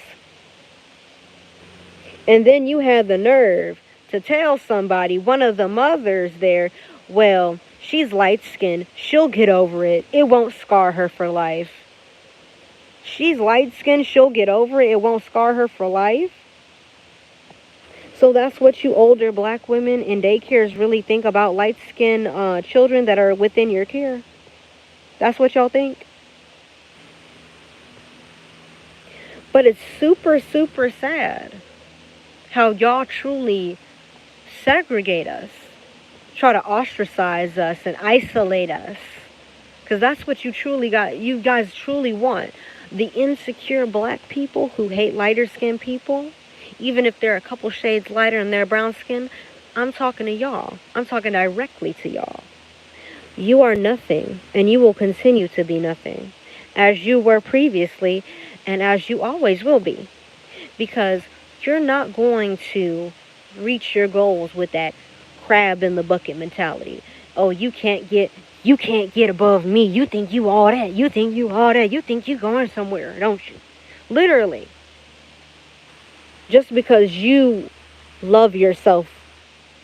And then you had the nerve to tell somebody, one of the mothers there, well, she's light-skinned. She'll get over it. It won't scar her for life. She's light-skinned. She'll get over it. It won't scar her for life. So that's what you older black women in daycares really think about light-skinned children that are within your care. That's what y'all think. But it's super, super sad how y'all truly segregate us, try to ostracize us and isolate us. Because that's what you guys truly want. The insecure black people who hate lighter skinned people, even if they're a couple shades lighter and they're brown skin, I'm talking to y'all. I'm talking directly to y'all. You are nothing, and you will continue to be nothing, as you were previously, and as you always will be. Because you're not going to reach your goals with that crab in the bucket mentality. Oh, you can't get above me. You think you all that. You think you all that. You think you going somewhere, don't you? Literally. Just because you love yourself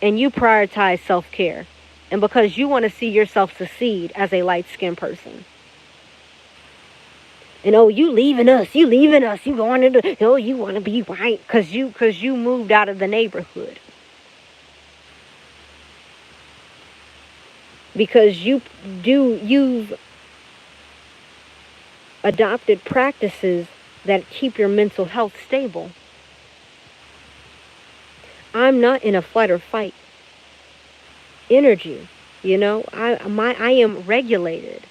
and you prioritize self-care, and because you want to see yourself succeed as a light-skinned person. And oh, you leaving us, you going into, oh, you want to be white because you moved out of the neighborhood. Because you've adopted practices that keep your mental health stable. I'm not in a flight or fight energy, you know. I am regulated.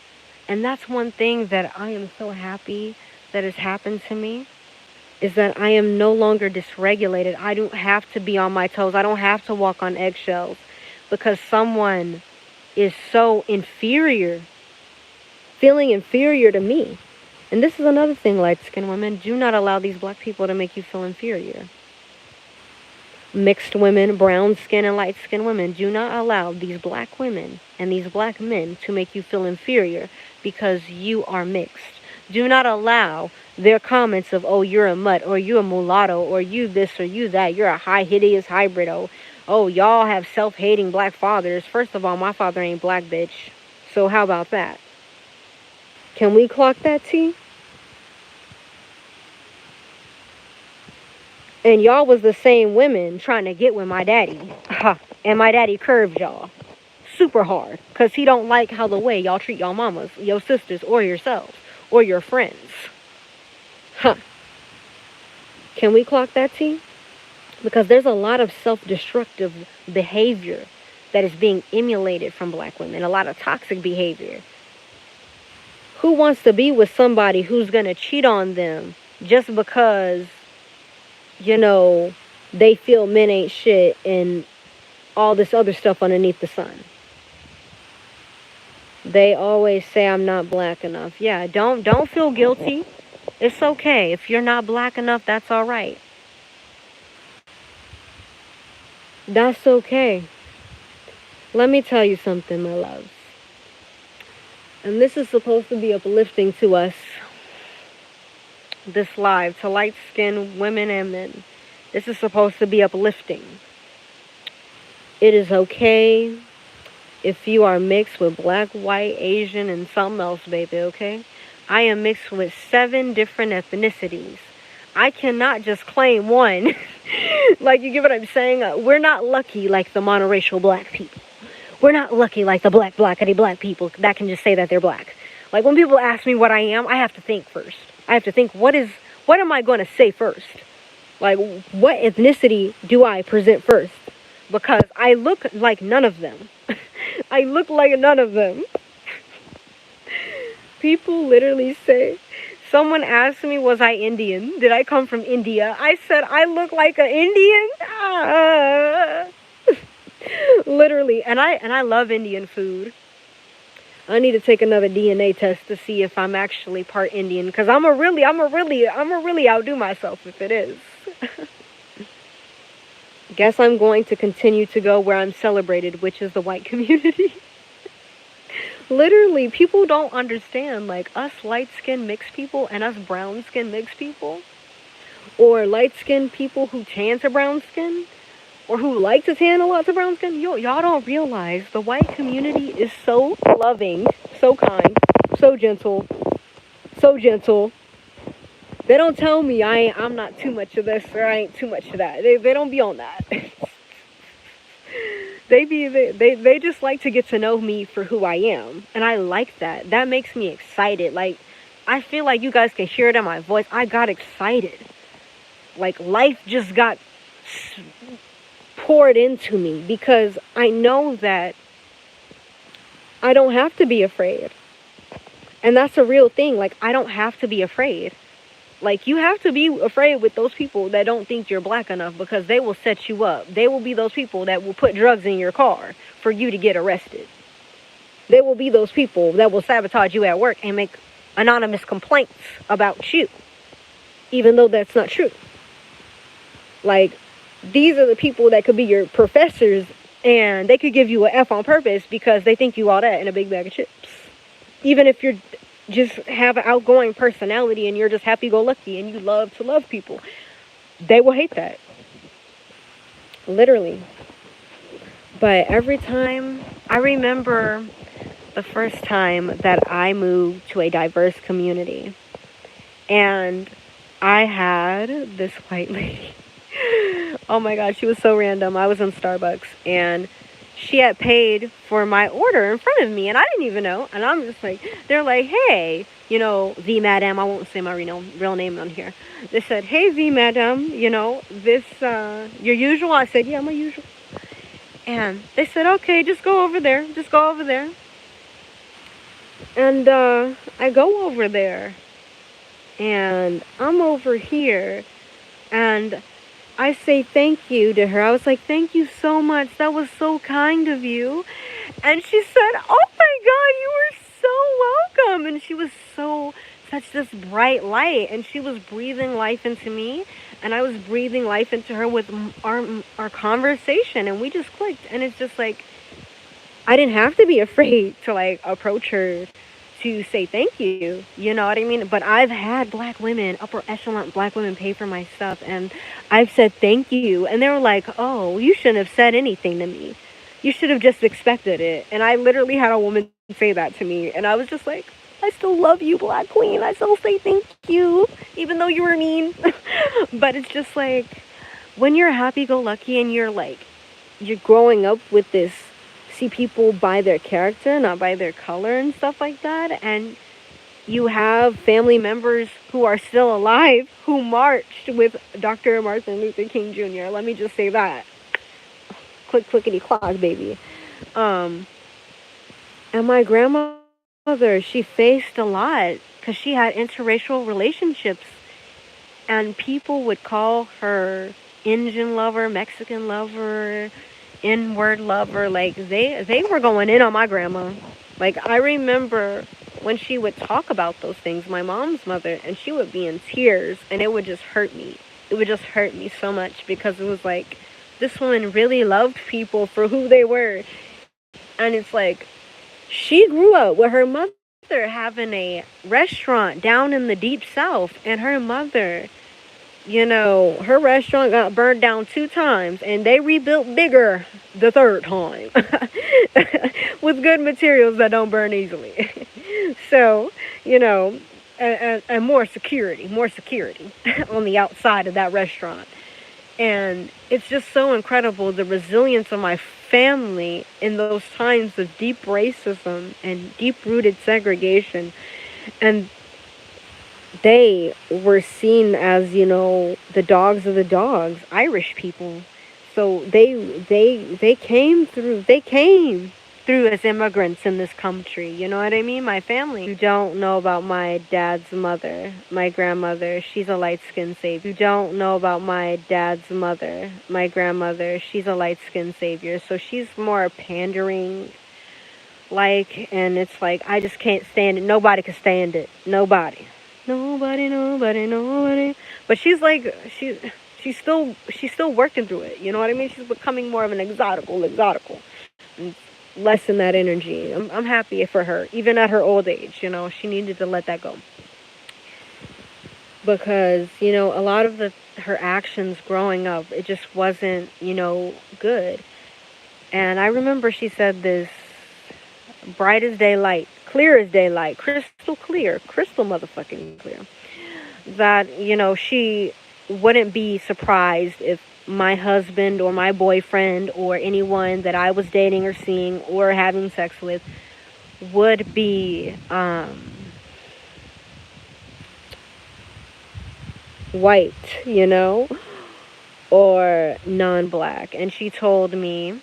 And that's one thing that I am so happy that has happened to me, is that I am no longer dysregulated. I don't have to be on my toes. I don't have to walk on eggshells because someone is so inferior, feeling inferior to me. And this is another thing, light-skinned women. Do not allow these black people to make you feel inferior. Mixed women, brown skin and light skinned women, do not allow these black women and these black men to make you feel inferior because you are mixed. Do not allow their comments of, oh, you're a mutt, or you're a mulatto, or you this or you that, you're a high hideous hybrid, oh, y'all have self-hating black fathers. First of all, my father ain't black, bitch. So how about that? Can we clock that, T? And y'all was the same women trying to get with my daddy. And my daddy curved y'all super hard because he don't like how the way y'all treat y'all mamas, your sisters, or yourselves, or your friends. Can we clock that, T? Because there's a lot of self-destructive behavior that is being emulated from black women. A lot of toxic behavior. Who wants to be with somebody who's going to cheat on them just because, you know, they feel men ain't shit and all this other stuff underneath the sun? They always say I'm not black enough. Yeah, don't feel guilty. It's okay. If you're not black enough, that's all right. That's okay. Let me tell you something, my loves. And this is supposed to be uplifting to us. This live, to light-skinned women and men. This is supposed to be uplifting. It is okay if you are mixed with black, white, Asian, and something else, baby, okay? I am mixed with 7 different ethnicities. I cannot just claim one. Like, you get what I'm saying? We're not lucky like the monoracial black people. We're not lucky like the blackity black people that can just say that they're black. Like, when people ask me what I am, I have to think first. I have to think, what am I going to say first? Like, what ethnicity do I present first? Because I look like none of them. I look like none of them. People literally say, someone asked me, was I Indian? Did I come from India? I said, I look like an Indian? Literally. And I love Indian food. I need to take another DNA test to see if I'm actually part Indian, because I'm a really outdo myself if it is. Guess I'm going to continue to go where I'm celebrated, which is the white community. Literally, people don't understand, like, us light-skinned mixed people and us brown-skinned mixed people, or light-skinned people who tan to brown skin, or who like to tan a lot to brown skin. Y'all don't realize the white community is so loving, so kind, so gentle, so gentle. They don't tell me I'm not too much of this or I ain't too much of that. They don't be on that. They just like to get to know me for who I am, and I like that. That makes me excited. Like, I feel like you guys can hear it in my voice. I got excited. Like, life just got poured into me, because I know that I don't have to be afraid. And that's a real thing. Like, I don't have to be afraid. Like, you have to be afraid with those people that don't think you're black enough, because they will set you up. They will be those people that will put drugs in your car for you to get arrested. They will be those people that will sabotage you at work and make anonymous complaints about you, even though that's not true. Like, these are the people that could be your professors, and they could give you an F on purpose because they think you all that in a big bag of chips. Even if you're just have an outgoing personality and you're just happy-go-lucky and you love to love people, they will hate that. Literally. But every time, I remember the first time that I moved to a diverse community, and I had this white lady. Oh my God, she was so random. I was in Starbucks, and she had paid for my order in front of me, and I didn't even know. And I'm just like, they're like, hey, you know, V Madam, I won't say my real name on here. They said, hey, V Madam, you know, this, your usual? I said, yeah, my usual. And they said, okay, just go over there. Just go over there. And I go over there, and I'm over here, and I say thank you to her. I was like, thank you so much. That was so kind of you. And she said, oh my God, you were so welcome. And she was such this bright light. And she was breathing life into me. And I was breathing life into her with our conversation. And we just clicked. And it's just like, I didn't have to be afraid to, like, approach her to say thank you, you know what I mean? But I've had black women, upper echelon black women, pay for my stuff, and I've said thank you, and they were like, oh, you shouldn't have said anything to me. You should have just expected it. And I literally had a woman say that to me, and I was just like, I still love you, Black Queen. I still say thank you, even though you were mean. But it's just like, when you're happy-go-lucky and you're growing up with this, see people by their character, not by their color and stuff like that, and you have family members who are still alive who marched with Dr. Martin Luther King Jr. Let me just say that. Click, clickety clock, baby. And my grandmother, she faced a lot because she had interracial relationships, and people would call her Indian lover, Mexican lover, N-word lover. Like, they were going in on my grandma. Like, I remember when she would talk about those things, my mom's mother, and she would be in tears, and it would just hurt me. It would just hurt me so much, because it was like, this woman really loved people for who they were. And it's like, she grew up with her mother having a restaurant down in the deep South, and her mother, you know, her restaurant got burned down 2 times, and they rebuilt bigger the 3rd time with good materials that don't burn easily. So, you know, and more security on the outside of that restaurant. And it's just so incredible, the resilience of my family in those times of deep racism and deep-rooted segregation. And they were seen as, you know, the dogs of the dogs, Irish people. So they came through as immigrants in this country, you know what I mean? My family. You don't know about my dad's mother, my grandmother, she's a light-skinned savior. You don't know about my dad's mother, my grandmother, she's a light-skinned savior. So she's more pandering Like, and it's like, I just can't stand it. Nobody can stand it. Nobody. Nobody, nobody, nobody. But she's like, she's still working through it. You know what I mean? She's becoming more of an exotical. And less in that energy. I'm happy for her. Even at her old age, you know, she needed to let that go. Because, you know, a lot of her actions growing up, it just wasn't, you know, good. And I remember she said this, bright as daylight, clear as daylight, crystal motherfucking clear, that, you know, she wouldn't be surprised if my husband or my boyfriend or anyone that I was dating or seeing or having sex with would be white, you know, or non-black. And she told me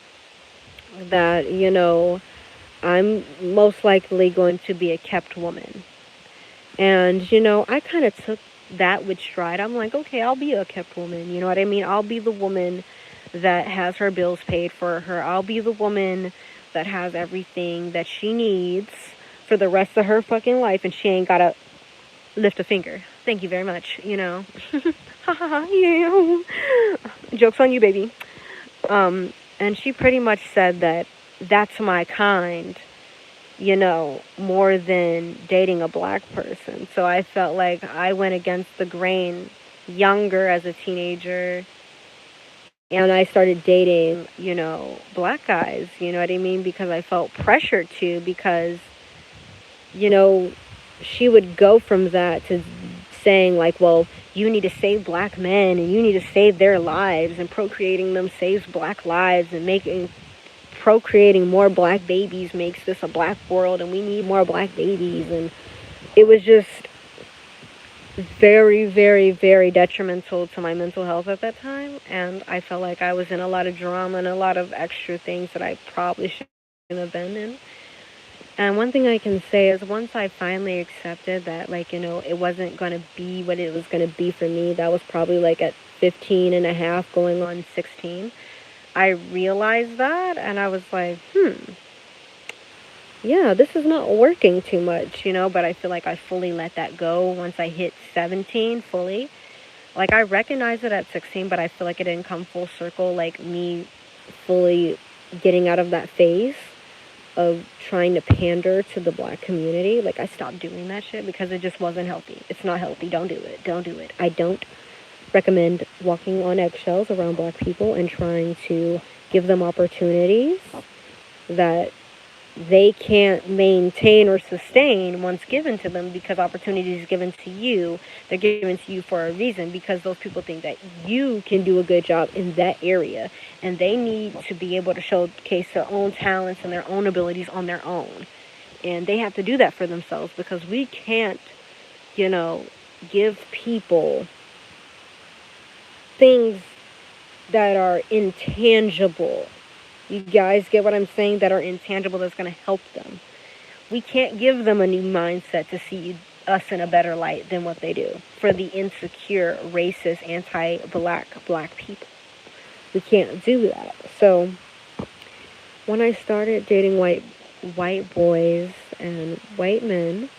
that, you know, I'm most likely going to be a kept woman. And, you know, I kind of took that with stride. I'm like, okay, I'll be a kept woman. You know what I mean? I'll be the woman that has her bills paid for her. I'll be the woman that has everything that she needs for the rest of her fucking life, and she ain't gotta lift a finger. Thank you very much, you know. Ha ha ha, yeah. Joke's on you, baby. And she pretty much said that that's my kind, you know, more than dating a black person. So I felt like I went against the grain younger as a teenager. And I started dating, you know, black guys, you know what I mean? Because I felt pressured to, because, you know, she would go from that to saying like, well, you need to save black men and you need to save their lives, and procreating them saves black lives, and procreating more black babies makes this a black world, and we need more black babies. And it was just very, very, very detrimental to my mental health at that time. And I felt like I was in a lot of drama and a lot of extra things that I probably shouldn't have been in. And one thing I can say is, once I finally accepted that, like, you know, it wasn't going to be what it was going to be for me, that was probably like at 15 and a half going on 16. I realized that, and I was like, yeah, this is not working too much, you know, but I feel like I fully let that go once I hit 17 fully. Like, I recognized it at 16, but I feel like it didn't come full circle, like me fully getting out of that phase of trying to pander to the black community. Like, I stopped doing that shit because it just wasn't healthy. It's not healthy. Don't do it. Don't do it. I don't recommend walking on eggshells around black people and trying to give them opportunities that they can't maintain or sustain once given to them, because opportunity is given to you. They're given to you for a reason, because those people think that you can do a good job in that area, and they need to be able to showcase their own talents and their own abilities on their own. And they have to do that for themselves, because we can't, you know, give people things that are intangible. You guys get what I'm saying? That are intangible, that's going to help them. We can't give them a new mindset to see us in a better light than what they do. For the insecure, racist, anti-black people, we can't do that. So when I started dating white boys and white men,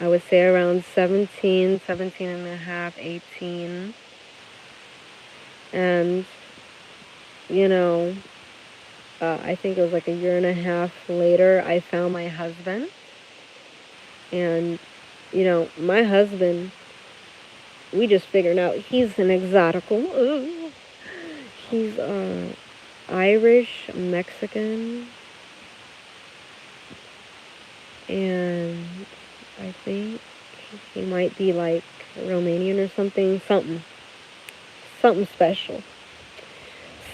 I would say around 17 and a half, 18. And, you know, I think it was like a year and a half later, I found my husband. And, you know, my husband, we just figured out he's an exotical. Ooh. He's Irish, Mexican, and I think he might be like Romanian or something. Something special.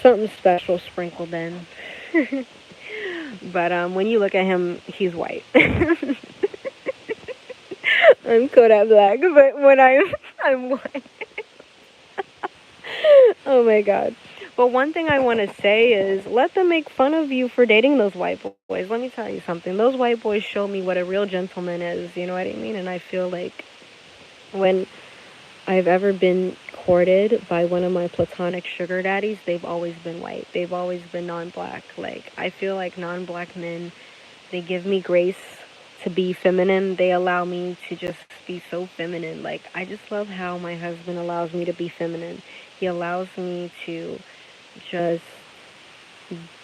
Something special sprinkled in. But when you look at him, he's white. I'm Kodak black, but when I'm white. Oh my god. But one thing I want to say is, let them make fun of you for dating those white boys. Let me tell you something. Those white boys show me what a real gentleman is, you know what I mean? And I feel like when I've ever been courted by one of my platonic sugar daddies, they've always been white. They've always been non-black. Like, I feel like non-black men They give me grace to be feminine. They allow me to just be so feminine. Like, I just love how my husband allows me to be feminine. He allows me to just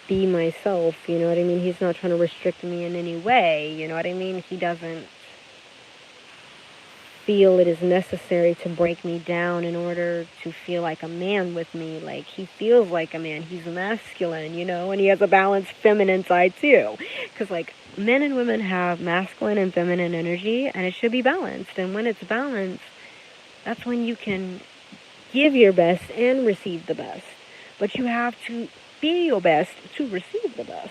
be myself, you know what I mean? He's not trying to restrict me in any way, you know what I mean? He doesn't feel it is necessary to break me down in order to feel like a man with me. Like, he feels like a man. He's masculine, you know, and he has a balanced feminine side too. Because, like, men and women have masculine and feminine energy, and it should be balanced. And when it's balanced, that's when you can give your best and receive the best. But you have to be your best to receive the best.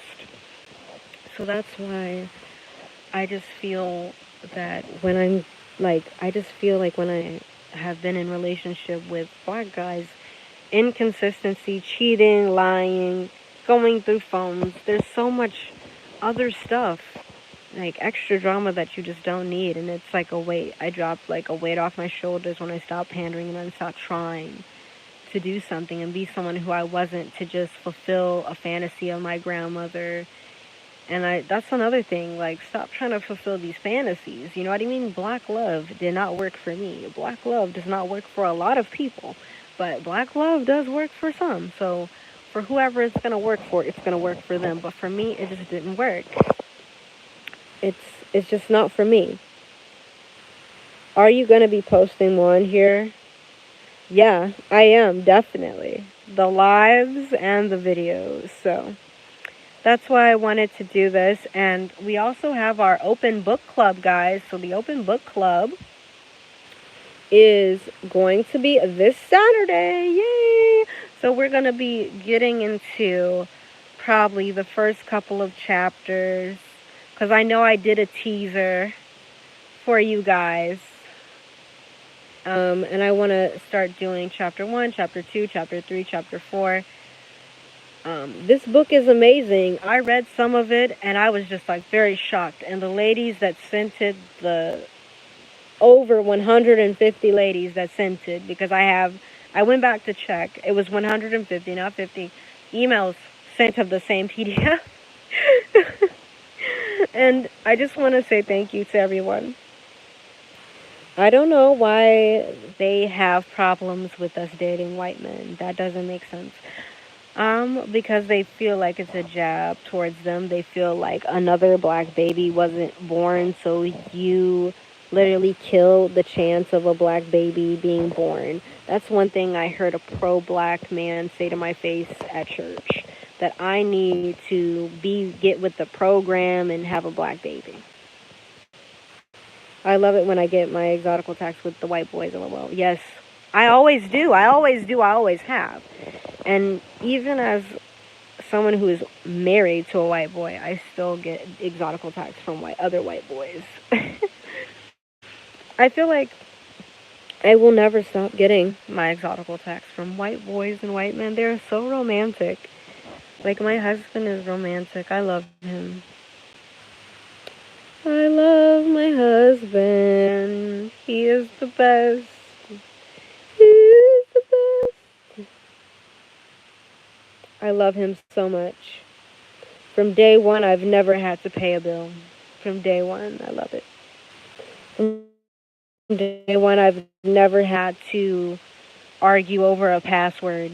So that's why I just feel that when I'm like, I just feel like when I have been in relationship with black guys, inconsistency, cheating, lying, going through phones, there's so much other stuff, like extra drama that you just don't need. And it's like a weight. I dropped like a weight off my shoulders when I stopped pandering and I stopped trying to do something and be someone who I wasn't, to just fulfill a fantasy of my grandmother. And that's another thing, like, stop trying to fulfill these fantasies. You know what I mean? Black love did not work for me. Black love does not work for a lot of people. But black love does work for some. So for whoever it's going to work for, it's going to work for them. But for me, it just didn't work. It's it's just not for me. Are you going to be posting more on here? Yeah, I am, definitely. The lives and the videos. So that's why I wanted to do this. And we also have our open book club, guys. So the open book club is going to be this Saturday. Yay! So we're going to be getting into probably the first couple of chapters, because I know I did a teaser for you guys. And I want to start doing chapter 1, chapter 2, chapter 3, chapter 4. This book is amazing. I read some of it and I was just like very shocked. And the ladies that sent it, the over 150 ladies that sent it, because I went back to check. It was 150, not 50 emails sent of the same PDF. And I just want to say thank you to everyone. I don't know why they have problems with us dating white men. That doesn't make sense. Because they feel like it's a jab towards them. They feel like another black baby wasn't born, so you literally killed the chance of a black baby being born. That's one thing I heard a pro-black man say to my face at church, that I need to get with the program and have a black baby. I love it when I get my exotical text with the white boys. LOL. Yes, I always do. I always have. And even as someone who is married to a white boy, I still get exotical texts from other white boys. I feel like I will never stop getting my exotical texts from white boys and white men. They're so romantic. Like, my husband is romantic. I love him. I love my husband. He is the best. He is the best. I love him so much. From day one, I've never had to pay a bill. From day one, I love it. From day one, I've never had to argue over a password.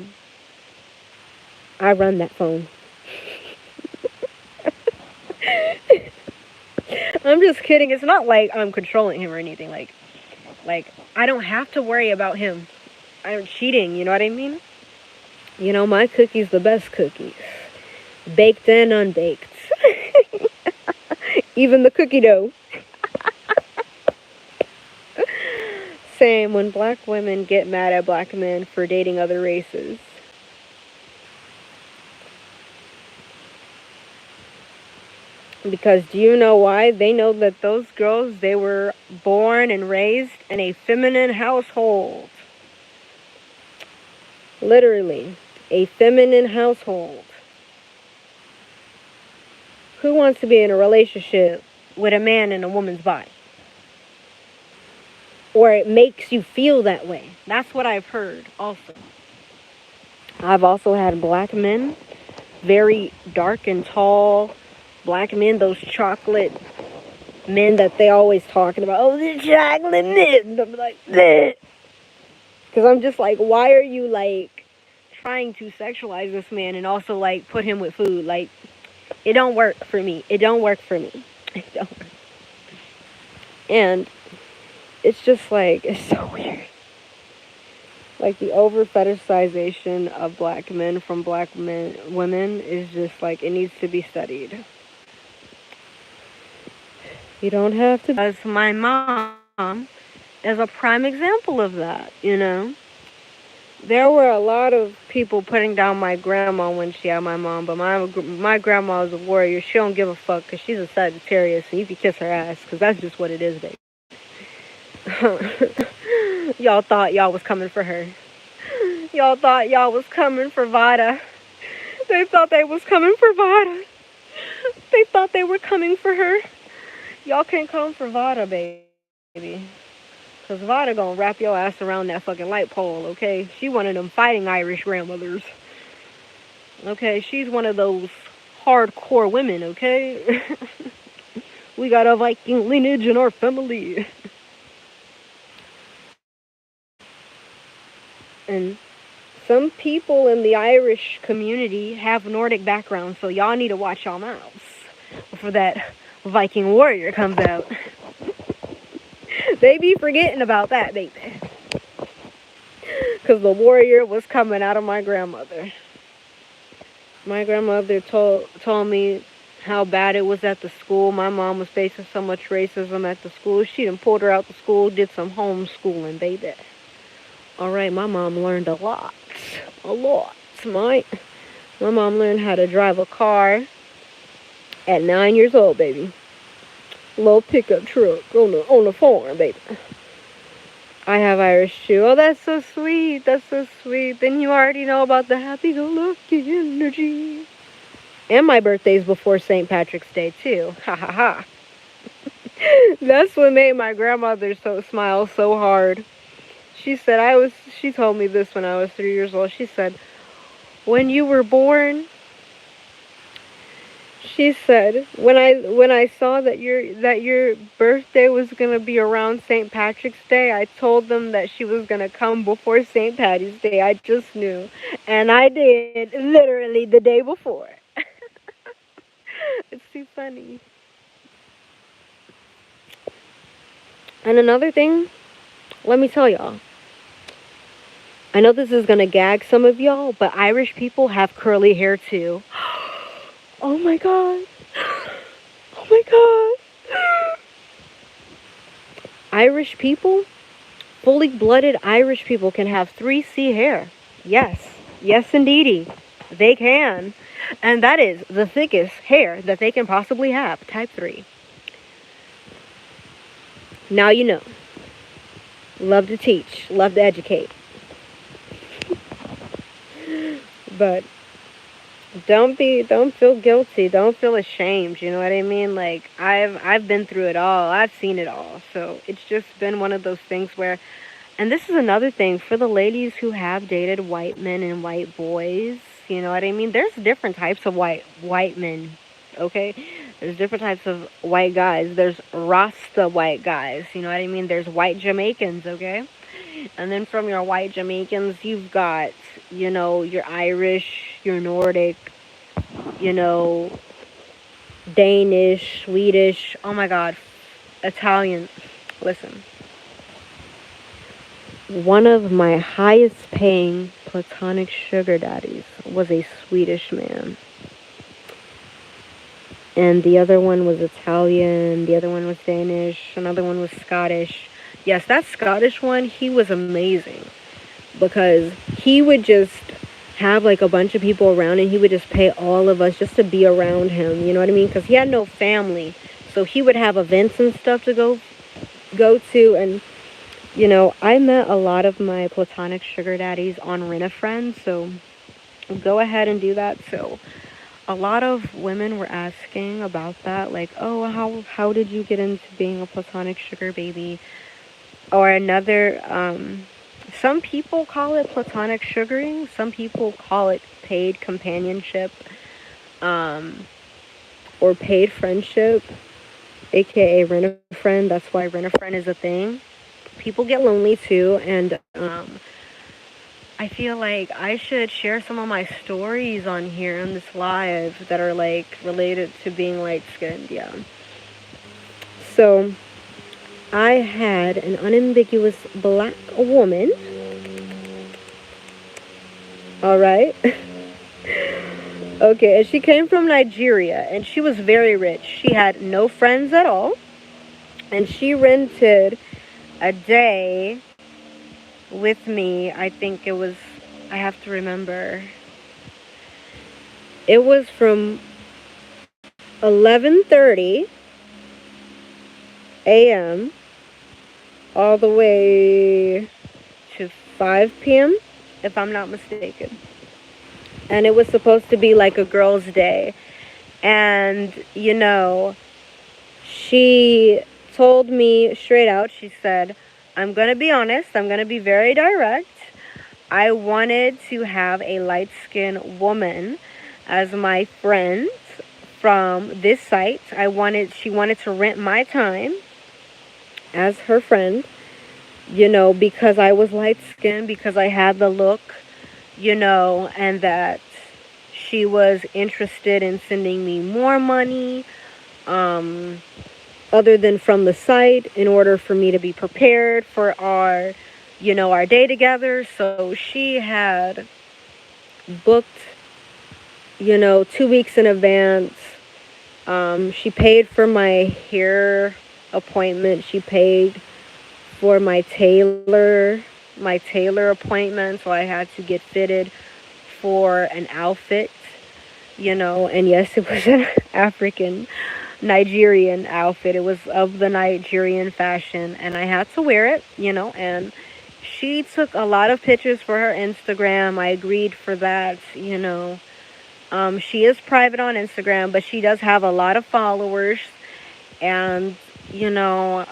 I run that phone. I'm just kidding. It's not like I'm controlling him or anything. Like I don't have to worry about him. I'm cheating, you know what I mean? You know, my cookie's the best cookies. Baked and unbaked. Even the cookie dough. Same when black women get mad at black men for dating other races. Because do you know why? They know that those girls, they were born and raised in a feminine household. Literally, a feminine household. Who wants to be in a relationship with a man in a woman's body? Or it makes you feel that way. That's what I've heard also. I've also had black men, very dark and tall, black men, those chocolate men that they always talking about. Oh, the chocolate men. I'm like, because I'm just like, why are you like trying to sexualize this man and also like put him with food? Like, it don't work for me. It don't work for me. It don't. And it's just like, it's so weird. Like, the over fetishization of black men from black women is just like, it needs to be studied. You don't have to. As my mom is a prime example of that, you know? There were a lot of people putting down my grandma when she had my mom, but my grandma is a warrior. She don't give a fuck because she's a Sagittarius, and you can kiss her ass because that's just what it is, baby. Y'all thought y'all was coming for her. Y'all thought y'all was coming for Vada. They thought they was coming for Vada. They thought they were coming for her. Y'all can't come for Vada, baby. Because Vada gonna wrap your ass around that fucking light pole, okay? She one of them fighting Irish grandmothers. Okay, she's one of those hardcore women, okay? We got a Viking lineage in our family. And some people in the Irish community have Nordic background, so y'all need to watch y'all mouths before that Viking warrior comes out. They be forgetting about that, baby. Because the warrior was coming out of my grandmother. My grandmother told me how bad it was at the school. My mom was facing so much racism at the school. She done pulled her out the school, did some homeschooling, baby. Alright, my mom learned a lot. A lot. My mom learned how to drive a car at 9 years old, baby. Little pickup truck on the farm, baby. I have Irish too. Oh, that's so sweet. That's so sweet. Then you already know about the happy-go-lucky energy. And my birthday's before St. Patrick's Day too. Ha ha ha. That's what made my grandmother smile so hard. She told me this when I was 3 years old. She said, when you were born, she said, when I saw that your birthday was gonna be around St. Patrick's Day, I told them that she was gonna come before St. Patty's Day. I just knew, and I did literally the day before. It's too funny. And another thing, let me tell y'all. I know this is gonna gag some of y'all, but Irish people have curly hair too. Oh my god. Oh my god. Irish people, fully blooded Irish people can have 3C hair. Yes. Yes, indeedy. They can. And that is the thickest hair that they can possibly have. Type 3. Now you know. Love to teach. Love to educate. But don't feel guilty. Don't feel ashamed. You know what I mean? Like, I've been through it all. I've seen it all. So it's just been one of those things where, and this is another thing for the ladies who have dated white men and white boys. You know what I mean? There's different types of white men. Okay? There's different types of white guys. There's Rasta white guys. You know what I mean? There's white Jamaicans. Okay? And then from your white Jamaicans, you've got, you know, your Irish, your Nordic, you know, Danish, Swedish, oh my god, Italian. Listen. One of my highest paying platonic sugar daddies was a Swedish man. And the other one was Italian, the other one was Danish, another one was Scottish. Yes, that Scottish one, he was amazing. Because he would just have like a bunch of people around and he would just pay all of us just to be around him. You know what I mean? Because he had no family. So he would have events and stuff to go to. And, you know, I met a lot of my platonic sugar daddies on Rent-A-Friend. So go ahead and do that. So a lot of women were asking about that. Like, oh, how did you get into being a platonic sugar baby? Or another, some people call it platonic sugaring. Some people call it paid companionship. or paid friendship, aka rent-a-friend. That's why rent-a-friend is a thing. People get lonely too, and I feel like I should share some of my stories on here on this live that are like related to being light skinned. Yeah. So I had an unambiguous black woman. All right. Okay, and she came from Nigeria, and she was very rich. She had no friends at all, and she rented a day with me. I think it was, I have to remember. It was from 11:30 a.m. all the way to 5 p.m., if I'm not mistaken. And it was supposed to be like a girl's day. And, you know, she told me straight out, she said, I'm going to be honest, I'm going to be very direct. I wanted to have a light-skinned woman as my friend from this site. She wanted to rent my time as her friend, you know, because I was light-skinned, because I had the look, you know, and that she was interested in sending me more money, other than from the site, in order for me to be prepared for our, you know, our day together. So she had booked, you know, 2 weeks in advance. She paid for my hair appointment. She paid for my tailor appointment. So I had to get fitted for an outfit, you know, and yes, it was an African Nigerian outfit. It was of the Nigerian fashion, and I had to wear it, you know, and she took a lot of pictures for her Instagram. I agreed for that, you know. She is private on Instagram, but she does have a lot of followers, and, you know,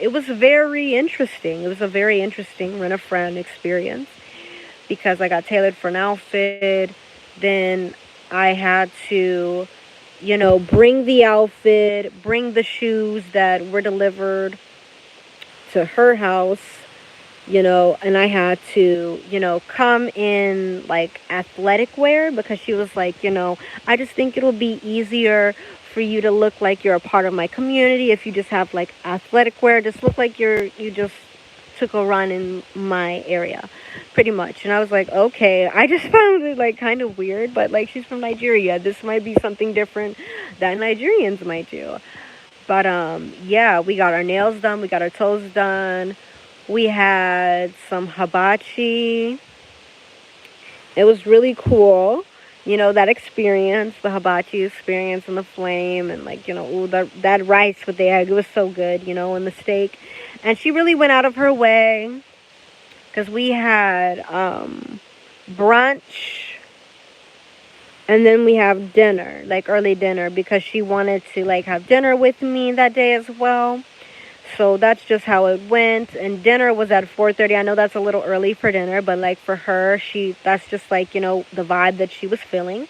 it was very interesting. It was a very interesting rent-a-friend experience, because I got tailored for an outfit. Then I had to, you know, bring the outfit, bring the shoes that were delivered to her house, you know, and I had to, you know, come in like athletic wear, because she was like, you know, I just think it'll be easier for you to look like you're a part of my community if you just have like athletic wear. Just look like you just took a run in my area, pretty much. And I was like, okay. I just found it like kind of weird, but like, she's from Nigeria. This might be something different that Nigerians might do. But yeah, we got our nails done, we got our toes done. We had some hibachi. It was really cool. You know, that experience, the hibachi experience and the flame, and like, you know, ooh, that rice with the egg, it was so good, you know, and the steak. And she really went out of her way, because we had brunch, and then we have dinner, like early dinner, because she wanted to like have dinner with me that day as well. So that's just how it went. And dinner was at 4:30. I know that's a little early for dinner, but like for her, that's just like, you know, the vibe that she was feeling.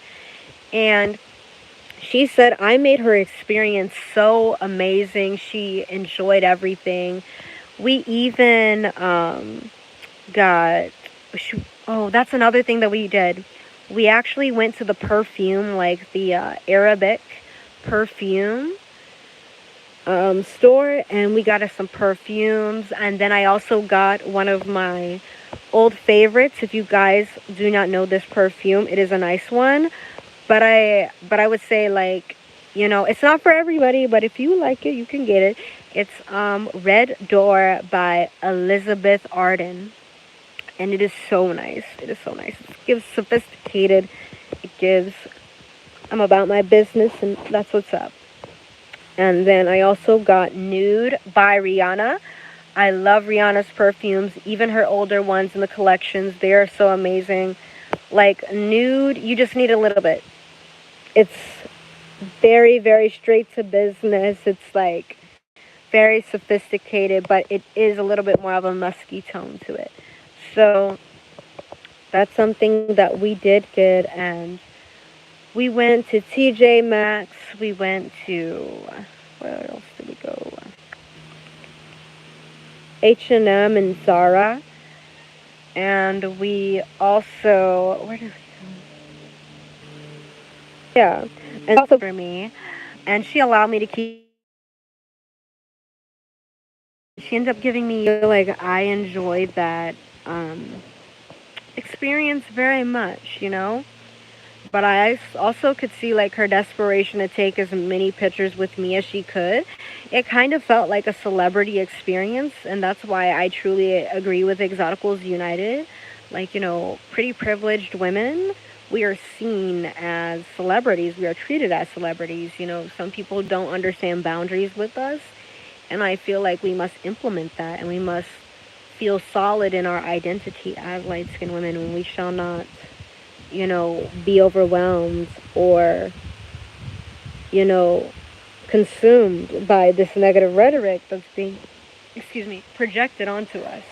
And she said I made her experience so amazing. She enjoyed everything. We even got, oh, that's another thing that we did. We actually went to the perfume, like the Arabic perfume store, and we got us some perfumes. And then I also got one of my old favorites. If you guys do not know this perfume, it is a nice one, but I would say, like, you know, it's not for everybody, but if you like it, you can get it. It's Red Door by Elizabeth Arden, and it is so nice. It is so nice. It gives sophisticated. It gives, I'm about my business, and that's what's up. And then I also got Nude by Rihanna. I love Rihanna's perfumes, even her older ones in the collections. They are so amazing. Like Nude, you just need a little bit. It's very, very straight to business. It's like very sophisticated, but it is a little bit more of a musky tone to it. So that's something that we did get, and We went to TJ Maxx. We went to, where else did we go? H&M and Zara. And we also, where did we go? Yeah, and also for me. And she allowed me to keep. She ended up giving me, like, I enjoyed that experience very much, you know? But I also could see, like, her desperation to take as many pictures with me as she could. It kind of felt like a celebrity experience, and that's why I truly agree with Exoticals United. Like, you know, pretty privileged women, we are seen as celebrities. We are treated as celebrities. You know, some people don't understand boundaries with us, and I feel like we must implement that, and we must feel solid in our identity as light-skinned women, and we shall not, you know, be overwhelmed or, you know, consumed by this negative rhetoric that's being, projected onto us.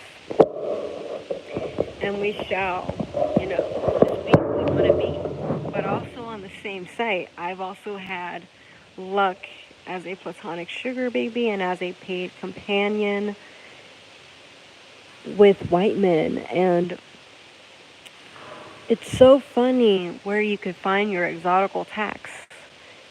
And we shall, you know, just be who we want to be. But also on the same site, I've also had luck as a platonic sugar baby and as a paid companion with white men. And it's so funny where you could find your exotical tax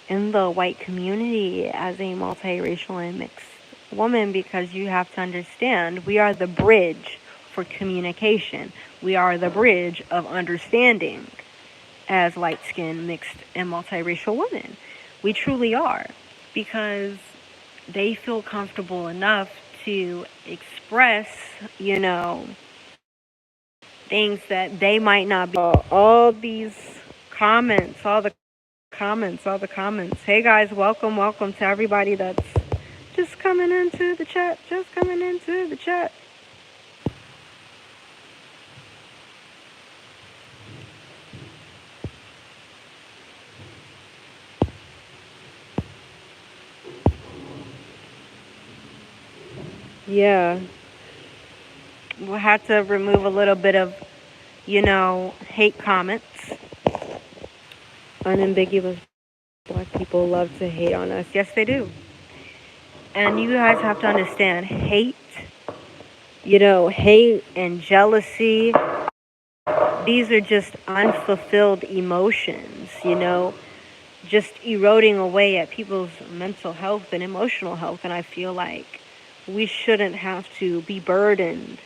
in the white community as a multiracial and mixed woman, because you have to understand we are the bridge for communication. We are the bridge of understanding as light-skinned, mixed, and multiracial women. We truly are, because they feel comfortable enough to express, you know, things that they might not be. All these comments, all the comments. Hey guys, welcome to everybody that's just coming into the chat. Yeah. We'll have to remove a little bit of, you know, hate comments. Unambiguous black people love to hate on us. Yes, they do. And you guys have to understand, hate, you know, hate and jealousy, these are just unfulfilled emotions, you know, just eroding away at people's mental health and emotional health. And I feel like we shouldn't have to be burdened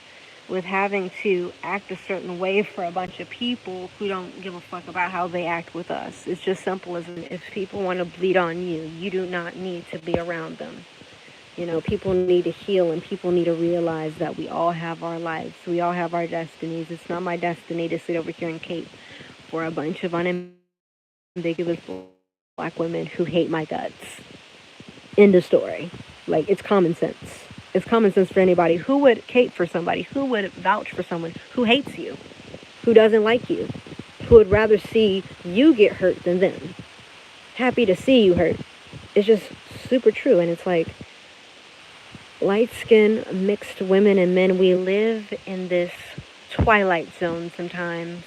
with having to act a certain way for a bunch of people who don't give a fuck about how they act with us. It's just simple as, if people want to bleed on you, you do not need to be around them. You know, people need to heal, and people need to realize that we all have our lives. We all have our destinies. It's not my destiny to sit over here and cape for a bunch of unambiguous black women who hate my guts. End of story. Like, it's common sense. It's common sense for anybody. Who would cape for somebody? Who would vouch for someone who hates you? Who doesn't like you? Who would rather see you get hurt than them? Happy to see you hurt. It's just super true. And it's like, light-skinned, mixed women and men, we live in this twilight zone sometimes.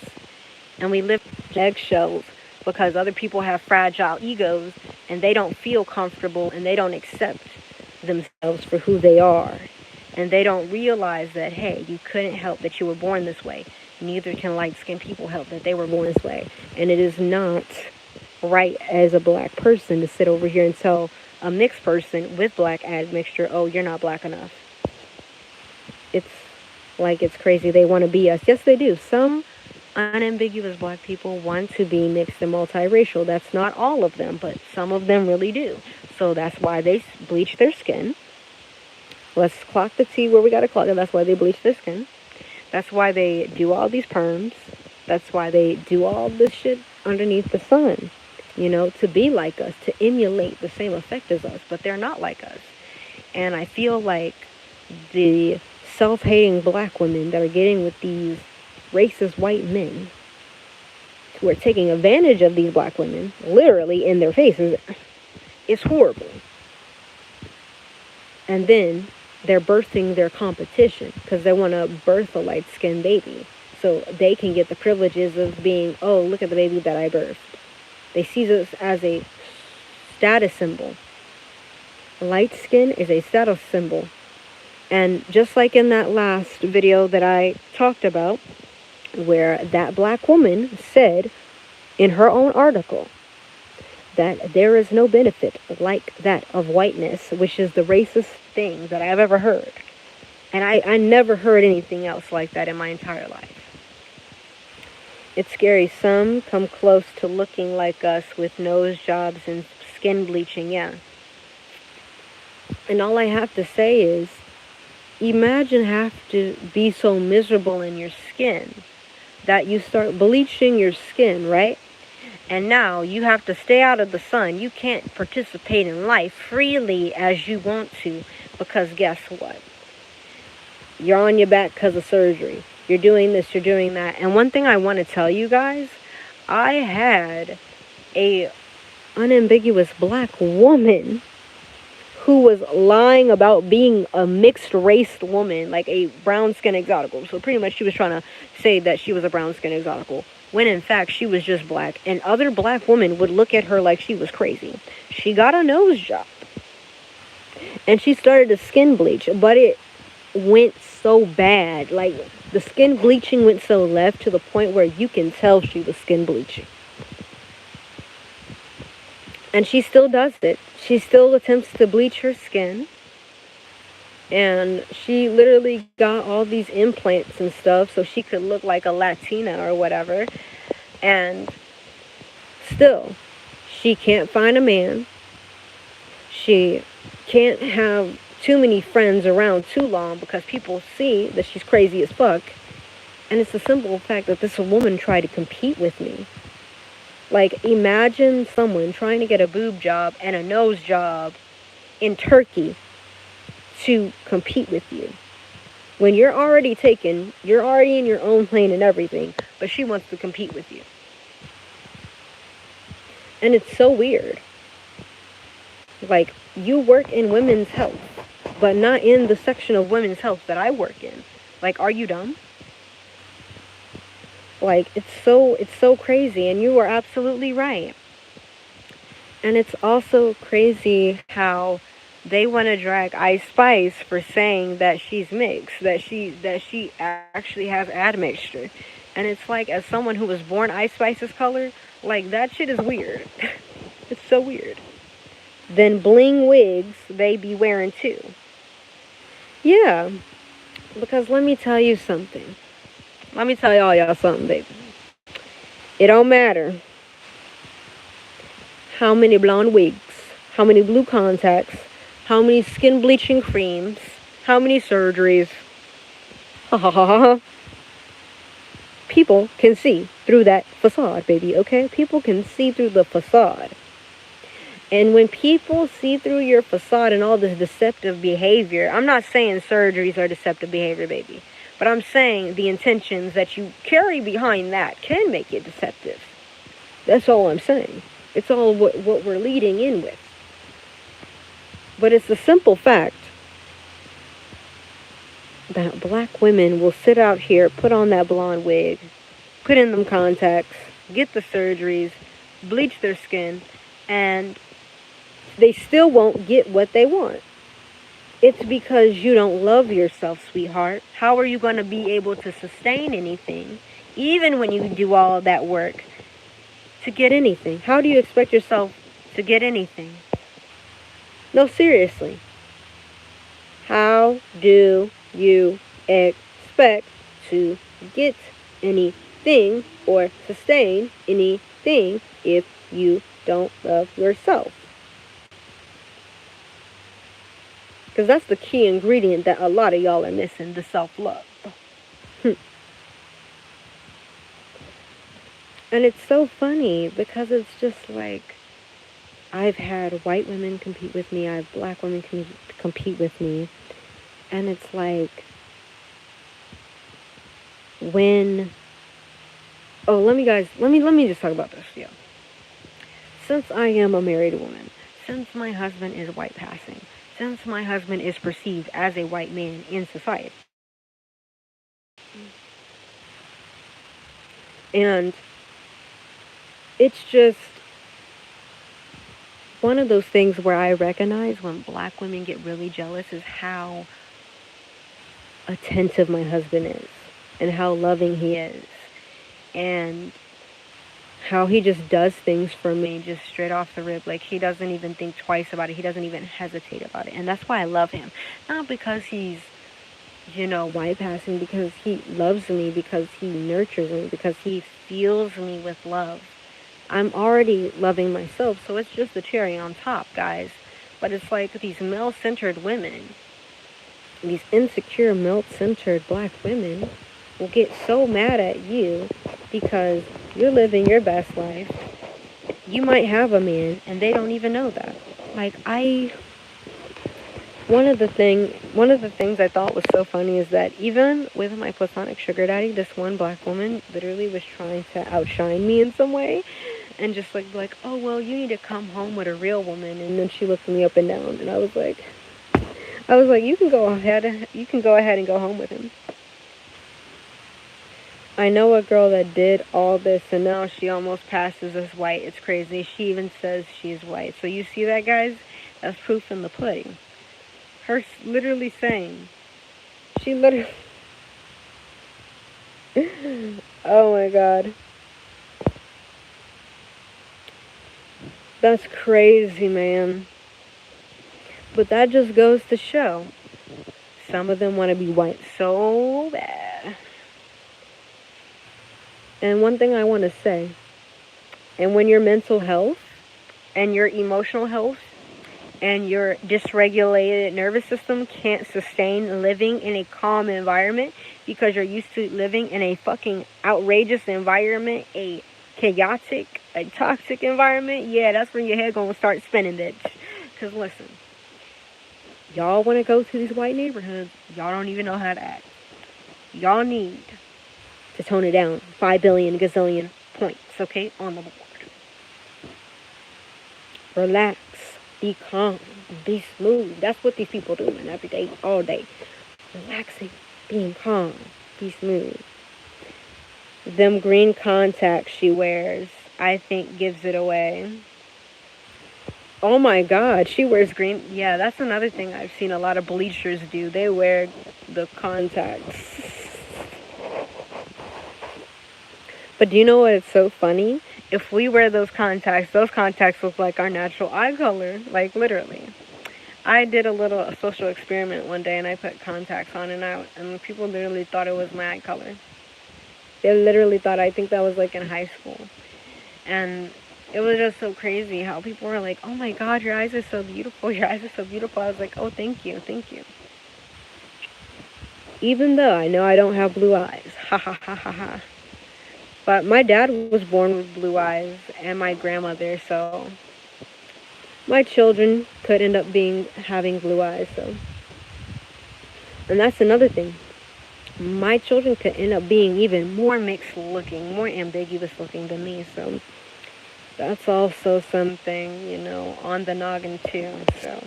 And we live eggshells because other people have fragile egos and they don't feel comfortable and they don't accept themselves for who they are. And they don't realize that, hey, you couldn't help that you were born this way. Neither can light-skinned people help that they were born this way. And it is not right as a black person to sit over here and tell a mixed person with black admixture, oh, you're not black enough. It's like, it's crazy. They want to be us. Yes, they do. Some unambiguous black people want to be mixed and multiracial. That's not all of them, but some of them really do. So that's why they bleach their skin. Let's clock the T where we got to clock it. That's why they bleach their skin. That's why they do all these perms. That's why they do all this shit underneath the sun. You know, to be like us, to emulate the same effect as us, but they're not like us. And I feel like the self-hating black women that are getting with these racist white men who are taking advantage of these black women, literally in their faces, it's horrible. And then they're birthing their competition because they want to birth a light-skinned baby so they can get the privileges of being, oh, look at the baby that I birthed. They see this as a status symbol. Light skin is a status symbol. And just like in that last video that I talked about, where that black woman said in her own article that there is no benefit like that of whiteness, which is the racist thing that I've ever heard. And I never heard anything else like that in my entire life. It's scary. Some come close to looking like us with nose jobs and skin bleaching, yeah. And all I have to say is, imagine have to be so miserable in your skin that you start bleaching your skin, right? And now you have to stay out of the sun. You can't participate in life freely as you want to, because guess what? You're on your back because of surgery. You're doing this, you're doing that. And one thing I want to tell you guys, I had a unambiguous black woman who was lying about being a mixed race woman, like a brown skin exotical. So pretty much she was trying to say that she was a brown skin exotical, when in fact she was just black. And other black women would look at her like she was crazy. She got a nose job. And she started to skin bleach, but it went so bad. Like, the skin bleaching went so left to the point where you can tell she was skin bleaching. And she still does it. She still attempts to bleach her skin. And she literally got all these implants and stuff so she could look like a Latina or whatever. And still, she can't find a man. She can't have too many friends around too long because people see that she's crazy as fuck. And it's the simple fact that this woman tried to compete with me. Like, imagine someone trying to get a boob job and a nose job in Turkey to compete with you. When you're already taken, you're already in your own plane and everything, but she wants to compete with you. And it's so weird. Like, you work in women's health, but not in the section of women's health that I work in. Like, are you dumb? Like, it's so crazy, and you are absolutely right. And it's also crazy how they want to drag Ice Spice for saying that she's mixed, that she actually has admixture. And it's like, as someone who was born Ice Spice's color, like, that shit is weird. It's so weird. Then bling wigs they be wearing too. Yeah, because let me tell you something. Let me tell y'all something, baby. It don't matter how many blonde wigs, how many blue contacts, how many skin bleaching creams, how many surgeries. Ha ha ha ha. People can see through that facade, baby, okay? People can see through the facade. And when people see through your facade and all this deceptive behavior, I'm not saying surgeries are deceptive behavior, baby. But I'm saying the intentions that you carry behind that can make it deceptive. That's all I'm saying. It's all what we're leading in with. But it's the simple fact that black women will sit out here, put on that blonde wig, put in them contacts, get the surgeries, bleach their skin, and they still won't get what they want. It's because you don't love yourself, sweetheart. How are you going to be able to sustain anything, even when you do all of that work, to get anything? How do you expect yourself to get anything? No, seriously. How do you expect to get anything or sustain anything if you don't love yourself? Because that's the key ingredient that a lot of y'all are missing, the self-love. And it's so funny because it's just like, I've had white women compete with me, I have black women compete with me, and it's like, when, let me just talk about this, yeah. Since I am a married woman, since my husband is white passing, since my husband is perceived as a white man in society, and it's just one of those things where I recognize when black women get really jealous is how attentive my husband is and how loving he is and how he just does things for me just straight off the rip. Like, he doesn't even think twice about it. He doesn't even hesitate about it. And that's why I love him. Not because he's, white passing, because he loves me, because he nurtures me, because he feels me with love. I'm already loving myself, so it's just the cherry on top, guys. But it's like these male-centered women, these insecure, male-centered black women will get so mad at you because you're living your best life. You might have a man, and they don't even know that. Like, one of the things I thought was so funny is that even with my platonic sugar daddy, this one black woman literally was trying to outshine me in some way, and just like, oh well, you need to come home with a real woman. And then she looked me up and down, and I was like, you can go ahead and go home with him. I know a girl that did all this, and now she almost passes as white. It's crazy. She even says she's white. So you see that, guys? That's proof in the pudding. Her literally saying, she literally, oh my God. That's crazy, man. But that just goes to show, some of them want to be white so bad. And one thing I want to say, and when your mental health and your emotional health and your dysregulated nervous system can't sustain living in a calm environment because you're used to living in a fucking outrageous environment, a chaotic, a toxic environment, yeah, that's when your head gonna start spinning, bitch. Because listen, y'all want to go to these white neighborhoods, y'all don't even know how to act. Y'all need to tone it down 5 billion gazillion points, okay, on the board. Relax. Be calm. Be smooth. That's what these people doing every day, all day. Relaxing. Being calm. Be smooth. Them green contacts she wears, I think, gives it away. Oh my God, she wears green. Yeah, that's another thing I've seen a lot of bleachers do. They wear the contacts. But do you know what? It's so funny? If we wear those contacts look like our natural eye color. Like, literally. I did a little social experiment one day, and I put contacts on and out, and people literally thought it was my eye color. They literally thought, I think that was like in high school. And it was just so crazy how people were like, oh my God, your eyes are so beautiful. Your eyes are so beautiful. I was like, oh, thank you. Thank you. Even though I know I don't have blue eyes. Ha ha ha ha ha. But my dad was born with blue eyes, and my grandmother, so my children could end up having blue eyes, so. And that's another thing. My children could end up being even more mixed looking, more ambiguous looking than me, so that's also something, on the noggin too, so.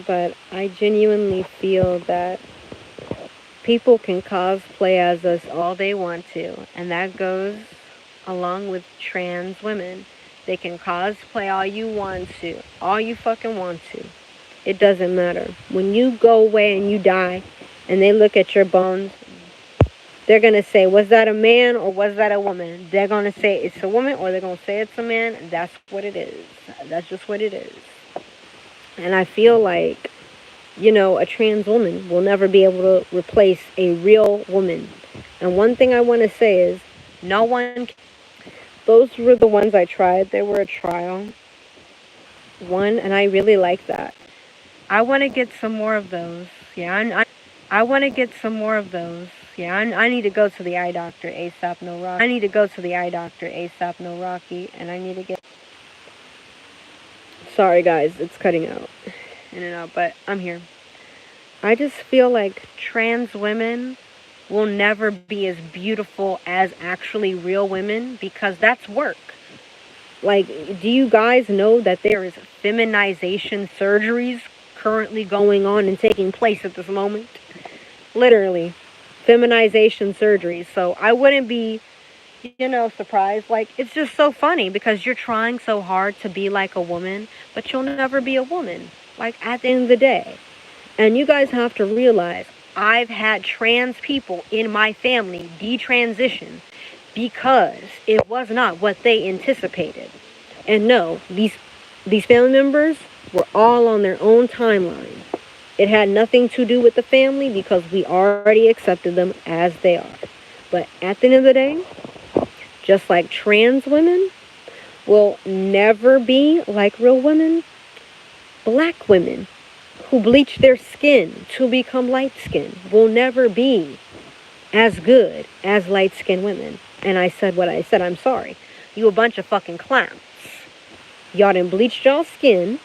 But I genuinely feel that people can cosplay as us all they want to, and that goes along with trans women. They can cosplay all you want to, all you fucking want to. It doesn't matter. When you go away and you die, and they look at your bones, they're going to say, was that a man or was that a woman? They're going to say it's a woman or they're going to say it's a man. That's what it is. That's just what it is. And I feel like, a trans woman will never be able to replace a real woman. And one thing I want to say is, no one, those were the ones I tried. They were a trial one, and I really like that. I want to get some more of those. Yeah, I want to get some more of those. Yeah, I need to go to the eye doctor ASAP, no Rocky. I need to go to the eye doctor ASAP, no Rocky, and I need to get... Sorry, guys, it's cutting out in and out, but I'm here. I just feel like trans women will never be as beautiful as actually real women because that's work. Like, do you guys know that there is feminization surgeries currently going on and taking place at this moment? Literally, feminization surgeries. So I wouldn't be surprised. Like, it's just so funny because you're trying so hard to be like a woman, but you'll never be a woman, like, at the end of the day. And you guys have to realize I've had trans people in my family detransition because it was not what they anticipated. And no, these family members were all on their own timeline. It had nothing to do with the family because we already accepted them as they are. But at the end of the day, just like trans women will never be like real women, black women who bleach their skin to become light skin will never be as good as light skinned women. And I said what I said. I'm sorry. You a bunch of fucking clowns. Y'all done bleached y'all skin,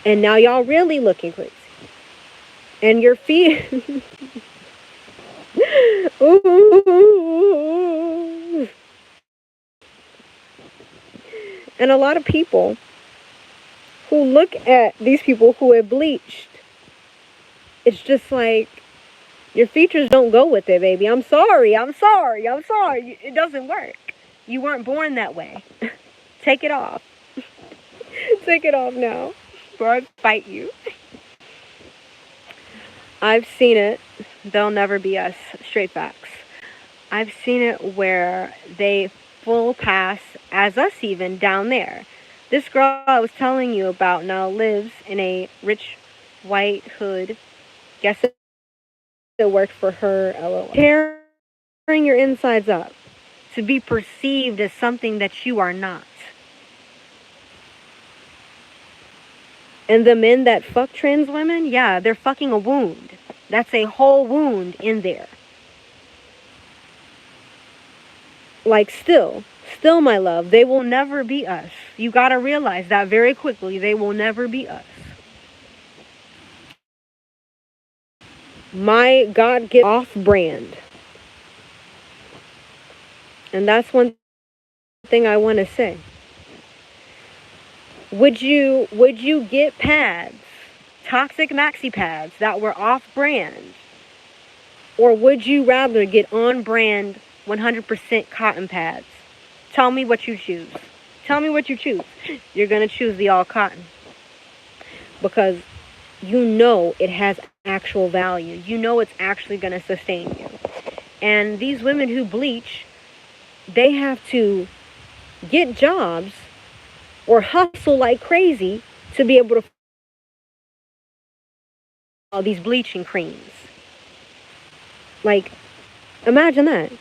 and now y'all really looking crazy. And your feet. Ooh. And a lot of people who look at these people who have bleached, it's just like, your features don't go with it, baby. I'm sorry. It doesn't work. You weren't born that way. Take it off. Take it off now, or I fight you. I've seen it. They'll never be us. Straight facts. I've seen it where they full pass as us even down there. This girl I was telling you about now lives in a rich white hood. Guess it worked for her, LOL. Tearing your insides up to be perceived as something that you are not. And the men that fuck trans women, yeah, they're fucking a wound. That's a whole wound in there. Like, still, my love, they will never be us. You gotta realize that very quickly. They will never be us. My God gives off-brand. And that's one thing I want to say. Would you get pads, toxic maxi pads that were off-brand? Or would you rather get on-brand 100% cotton pads? Tell me what you choose. Tell me what you choose. You're going to choose the all cotton. Because you know it has actual value. You know it's actually going to sustain you. And these women who bleach, they have to get jobs or hustle like crazy to be able to all these bleaching creams. Like, imagine that.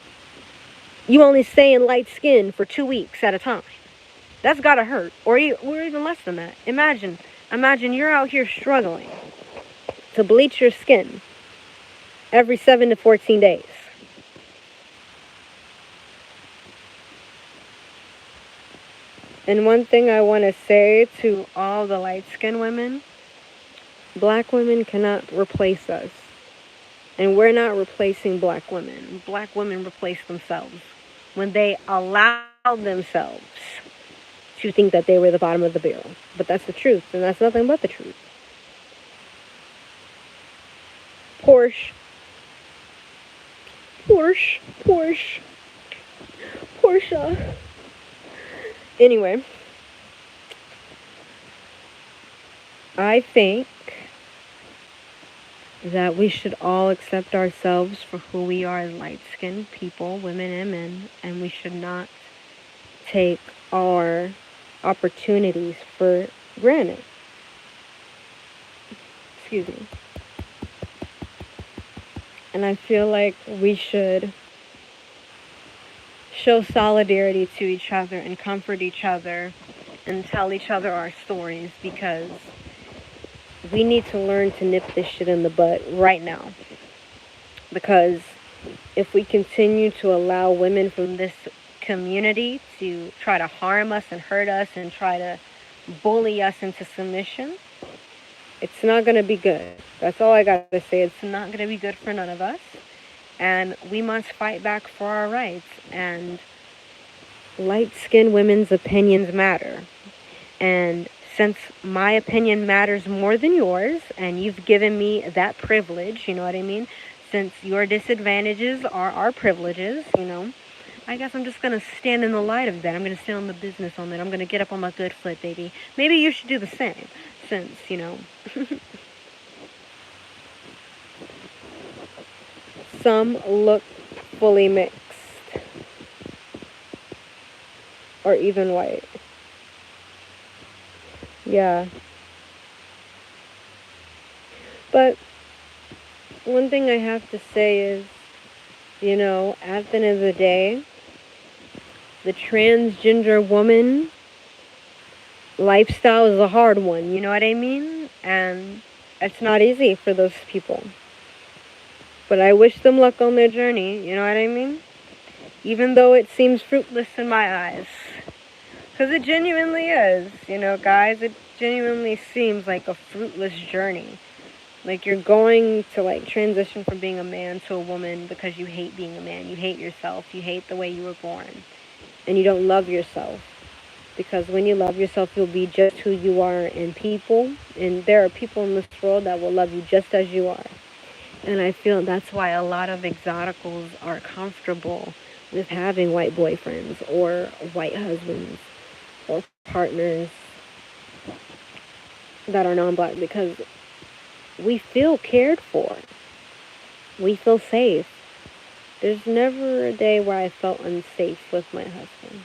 You only stay in light skin for 2 weeks at a time. That's gotta hurt. Or even less than that. Imagine you're out here struggling to bleach your skin every 7 to 14 days. And one thing I want to say to all the light-skinned women, black women cannot replace us. And we're not replacing black women. Black women replace themselves when they allow themselves to think that they were the bottom of the barrel. But that's the truth, and that's nothing but the truth. Porsche. Anyway, I think that we should all accept ourselves for who we are as light-skinned people, women and men, and we should not take our opportunities for granted. Excuse me. And I feel like we should show solidarity to each other and comfort each other and tell each other our stories, because we need to learn to nip this shit in the butt right now. Because if we continue to allow women from this community to try to harm us and hurt us and try to bully us into submission, it's not going to be good. That's all I got to say. It's not going to be good for none of us. And we must fight back for our rights. And light-skinned women's opinions matter. And since my opinion matters more than yours, and you've given me that privilege, you know what I mean? Since your disadvantages are our privileges, I guess I'm just going to stand in the light of that. I'm going to stand on the business on that. I'm going to get up on my good foot, baby. Maybe you should do the same, since, you know, some look fully mixed or even white. Yeah. But one thing I have to say is, you know, at the end of the day, the transgender woman lifestyle is a hard one, you know what I mean? And it's not easy for those people. But I wish them luck on their journey, you know what I mean? Even though it seems fruitless in my eyes. Because it genuinely is, you know, guys. It genuinely seems like a fruitless journey. Like you're going to like transition from being a man to a woman because you hate being a man. You hate yourself. You hate the way you were born. And you don't love yourself. Because when you love yourself, you'll be just who you are. And there are people in this world that will love you just as you are. And I feel that's why a lot of exoticals are comfortable with having white boyfriends or white husbands or partners that are non-black, because we feel cared for. We feel safe. There's never a day where I felt unsafe with my husband.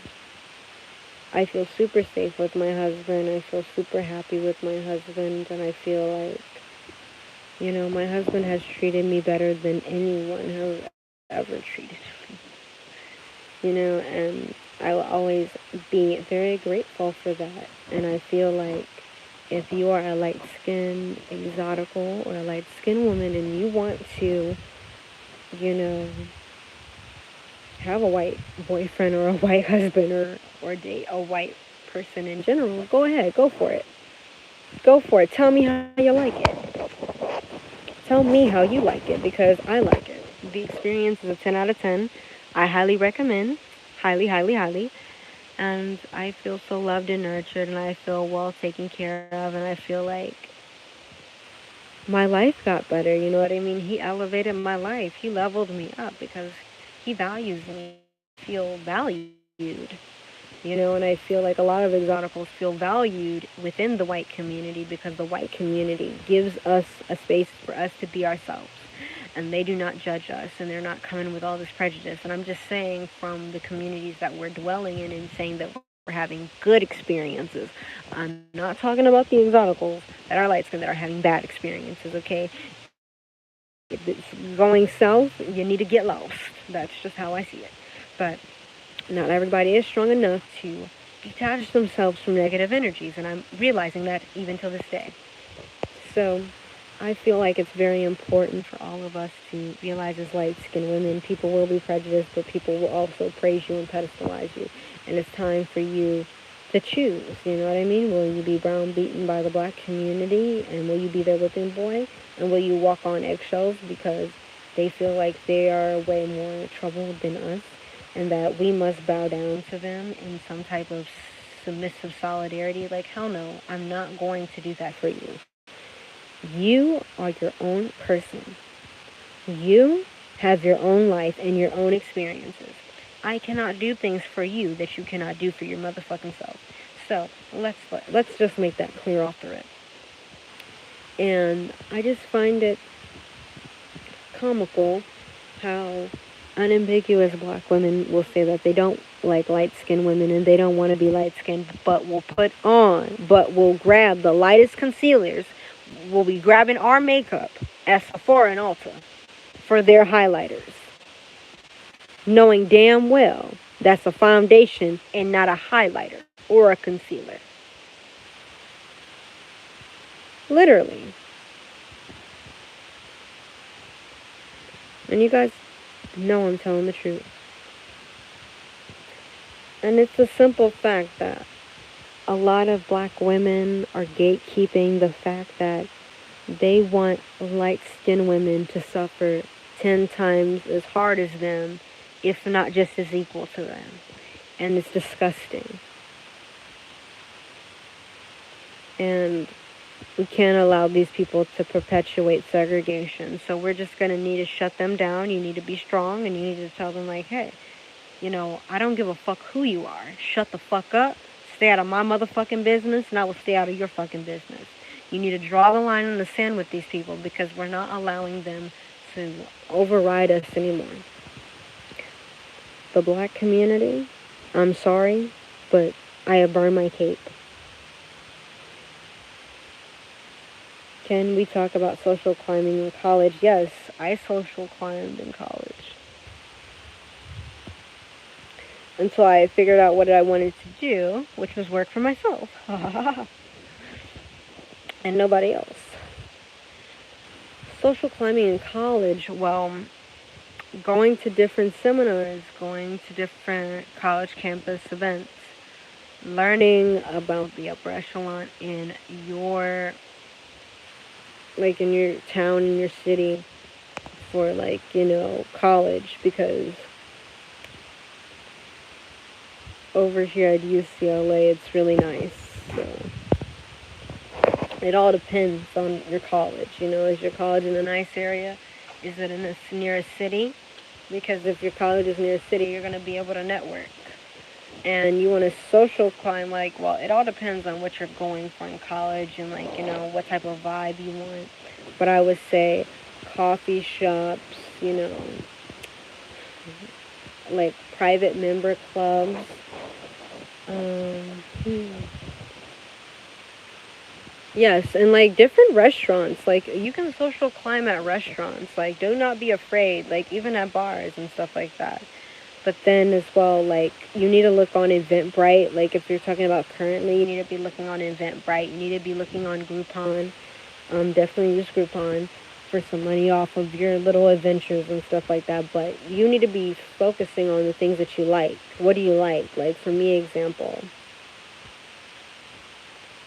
I feel super safe with my husband. I feel super happy with my husband. And I feel like, you know, my husband has treated me better than anyone has ever treated me. You know, and I will always be very grateful for that. And I feel like if you are a light-skinned exotical or a light-skinned woman and you want to, you know, have a white boyfriend or a white husband or date a white person in general, go ahead, go for it. Go for it. Tell me how you like it. Tell me how you like it, because I like it. The experience is a 10 out of 10. I highly recommend. Highly, highly, highly. And I feel so loved and nurtured, and I feel well taken care of, and I feel like my life got better, you know what I mean? He elevated my life. He leveled me up because he values me. I feel valued, you know, and I feel like a lot of exoticals feel valued within the white community because the white community gives us a space for us to be ourselves. And they do not judge us, and they're not coming with all this prejudice. And I'm just saying from the communities that we're dwelling in and saying that we're having good experiences. I'm not talking about the exoticals that are light skinned that are having bad experiences, okay? If it's going south, you need to get lost. That's just how I see it. But not everybody is strong enough to detach themselves from negative energies, and I'm realizing that even till this day. So I feel like it's very important for all of us to realize as light-skinned women, people will be prejudiced, but people will also praise you and pedestalize you. And it's time for you to choose, you know what I mean? Will you be browbeaten by the black community, and will you be their whipping boy? And will you walk on eggshells because they feel like they are way more trouble than us, and that we must bow down to them in some type of submissive solidarity? Like, hell no, I'm not going to do that for you. You are your own person. You have your own life and your own experiences. I cannot do things for you that you cannot do for your motherfucking self. So let's just make that clear off the rip. And I just find it comical how unambiguous black women will say that they don't like light-skinned women and they don't want to be light-skinned, but will grab the lightest concealers, will be grabbing our makeup at Sephora and Ulta for their highlighters, knowing damn well that's a foundation and not a highlighter or a concealer. Literally. And you guys know I'm telling the truth. And it's a simple fact that a lot of black women are gatekeeping the fact that they want light-skinned women to suffer 10 times as hard as them, if not just as equal to them. And it's disgusting. And we can't allow these people to perpetuate segregation. So we're just going to need to shut them down. You need to be strong, and you need to tell them, like, hey, I don't give a fuck who you are. Shut the fuck up. Stay out of my motherfucking business, and I will stay out of your fucking business. You need to draw the line in the sand with these people because we're not allowing them to override us anymore. The black community, I'm sorry, but I have burned my cape. Can we talk about social climbing in college? Yes, I social climbed in college. Until I figured out what I wanted to do, which was work for myself. And nobody else. Social climbing in college, well, going to different seminars, going to different college campus events, learning about the upper echelon in your town, in your city, for college, because over here at UCLA it's really nice. So it all depends on your college. Is your college in a nice area? Is it near a city? Because if your college is near a city, you're going to be able to network. And you want to social climb, it all depends on what you're going for in college and, what type of vibe you want. But I would say coffee shops, private member clubs. Yes, and different restaurants. You can social climb at restaurants. Do not be afraid. Even at bars and stuff like that. But then as well, you need to look on Eventbrite. If you're talking about currently, you need to be looking on Eventbrite. You need to be looking on Groupon. Definitely use Groupon for some money off of your little adventures and stuff like that. But you need to be focusing on the things that you like. What do you like? For me, example.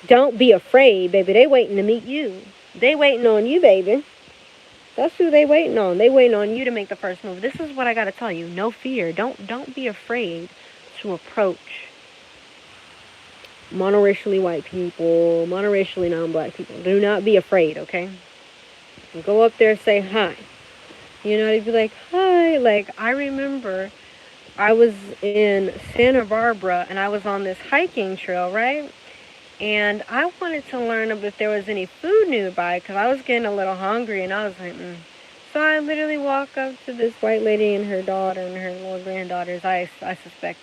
Don't be afraid, baby. They waiting to meet you. They waiting on you, baby. That's who they waiting on. They waiting on you to make the first move. This is what I gotta tell you. No fear. Don't be afraid to approach monoracially white people, monoracially non-black people. Do not be afraid, okay? Go up there, say hi. They'd be like, hi. I remember I was in Santa Barbara and I was on this hiking trail, right? And I wanted to learn if there was any food nearby because I was getting a little hungry, and I was like, So I literally walk up to this white lady and her daughter and her little granddaughters, I suspect.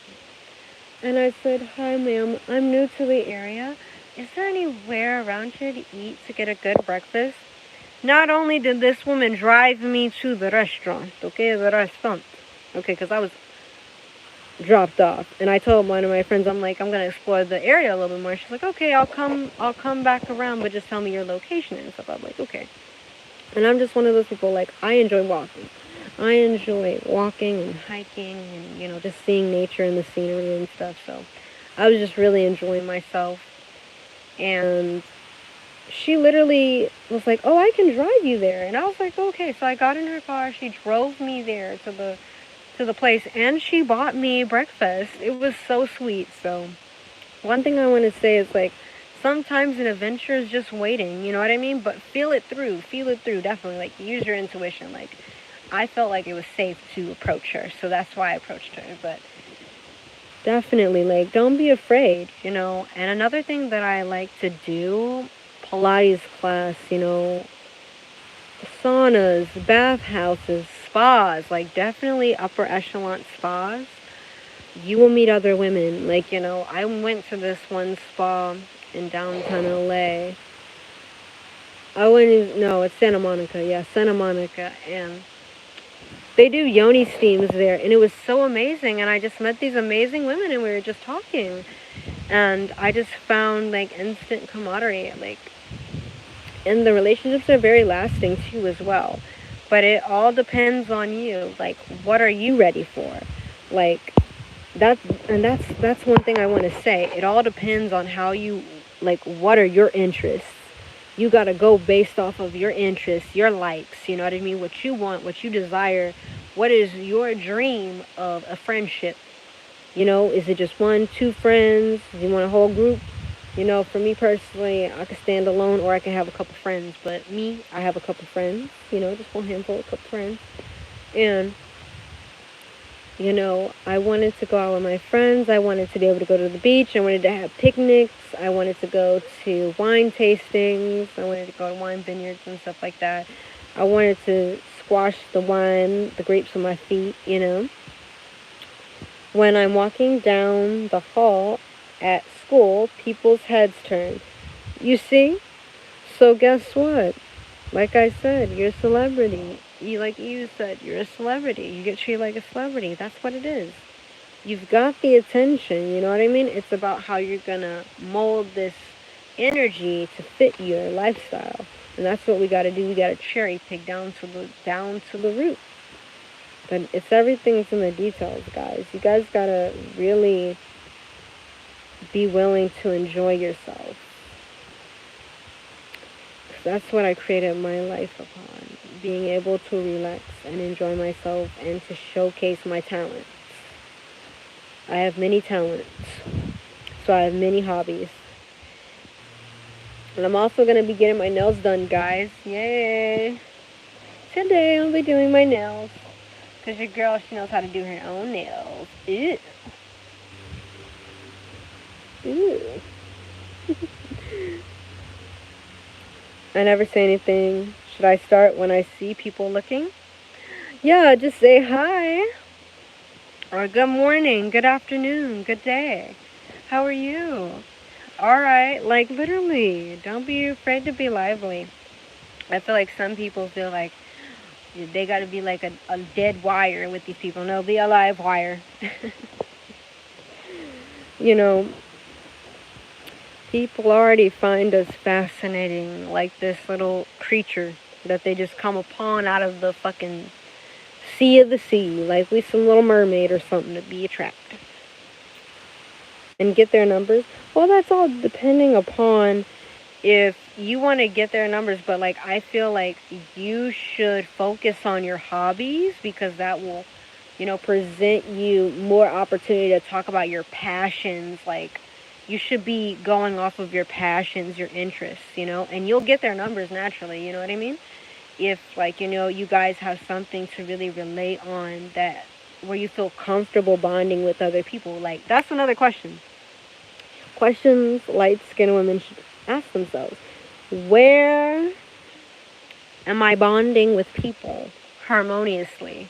And I said, hi, ma'am, I'm new to the area. Is there anywhere around here to eat to get a good breakfast? Not only did this woman drive me to the restaurant, because I was dropped off, and I told one of my friends, I'm gonna explore the area a little bit more. She's like, okay, I'll come back around, but just tell me your location and stuff. I'm like, okay. And I'm just one of those people, I enjoy walking. I enjoy walking and hiking and, just seeing nature and the scenery and stuff. So I was just really enjoying myself. And she literally was like, oh, I can drive you there. And I was like, okay. So I got in her car. She drove me there to the place, and she bought me breakfast. It was so sweet. So one thing I want to say is sometimes an adventure is just waiting, you know what I mean? But feel it through, definitely. Use your intuition. I felt like it was safe to approach her, so that's why I approached her. But definitely, don't be afraid, And another thing that I like to do, Pilates class, saunas, bathhouses, spas, definitely upper echelon spas. You will meet other women. I went to this one spa in downtown LA. It's Santa Monica. Yeah, Santa Monica. And they do yoni steams there, and it was so amazing. And I just met these amazing women, and we were just talking. And I just found, instant camaraderie. And the relationships are very lasting, too, as well. But it all depends on you. What are you ready for? That's one thing I want to say. It all depends on how you, what are your interests? You got to go based off of your interests, your likes, you know what I mean? What you want, what you desire. What is your dream of a friendship? Is it just 1, 2 friends? Do you want a whole group? For me personally, I could stand alone, or I can have a couple friends. But me, I have a couple friends, just one handful, a couple friends. And You know, I wanted to go out with my friends. I wanted to be able to go to the beach. I wanted to have picnics. I wanted to go to wine tastings. I wanted to go to wine vineyards and stuff like that. I wanted to squash the wine, the grapes with my feet, you know. When I'm walking down the hall at school, people's heads turn. You see? So guess what? Like I said, you're a celebrity. Like you said, you're a celebrity. You get treated like a celebrity. That's what it is. You've got the attention, you know what I mean? It's about how you're gonna mold this energy to fit your lifestyle. And that's what we gotta do. We gotta cherry pick down to the root. But it's everything's in the details, guys. You guys gotta really be willing to enjoy yourself. That's what I created my life upon. Being able to relax and enjoy myself and to showcase my talents. I have many talents. So I have many hobbies. And I'm also going to be getting my nails done, guys. Yay! Today I'll be doing my nails. Because your girl, she knows how to do her own nails. Ew. Ew. I never say anything. Should I start when I see people looking? Yeah, just say hi. Or good morning, good afternoon, good day. How are you? Alright, like literally, don't be afraid to be lively. I feel like some people feel like they gotta be like a dead wire with these people. No, be a live wire. You know, people already find us fascinating, like this little creature that they just come upon out of the fucking sea of the sea, like we some little mermaid or something to be attractive. And get their numbers. Well, that's all depending upon if you want to get their numbers, but like I feel like you should focus on your hobbies because that will, you know, present you more opportunity to talk about your passions. Like you should be going off of your passions, your interests, you know, and you'll get their numbers naturally, you know what I mean? If like, you know, you guys have something to really relate on that where you feel comfortable bonding with other people. Like that's another question. Questions light-skinned women should ask themselves. Where am I bonding with people harmoniously?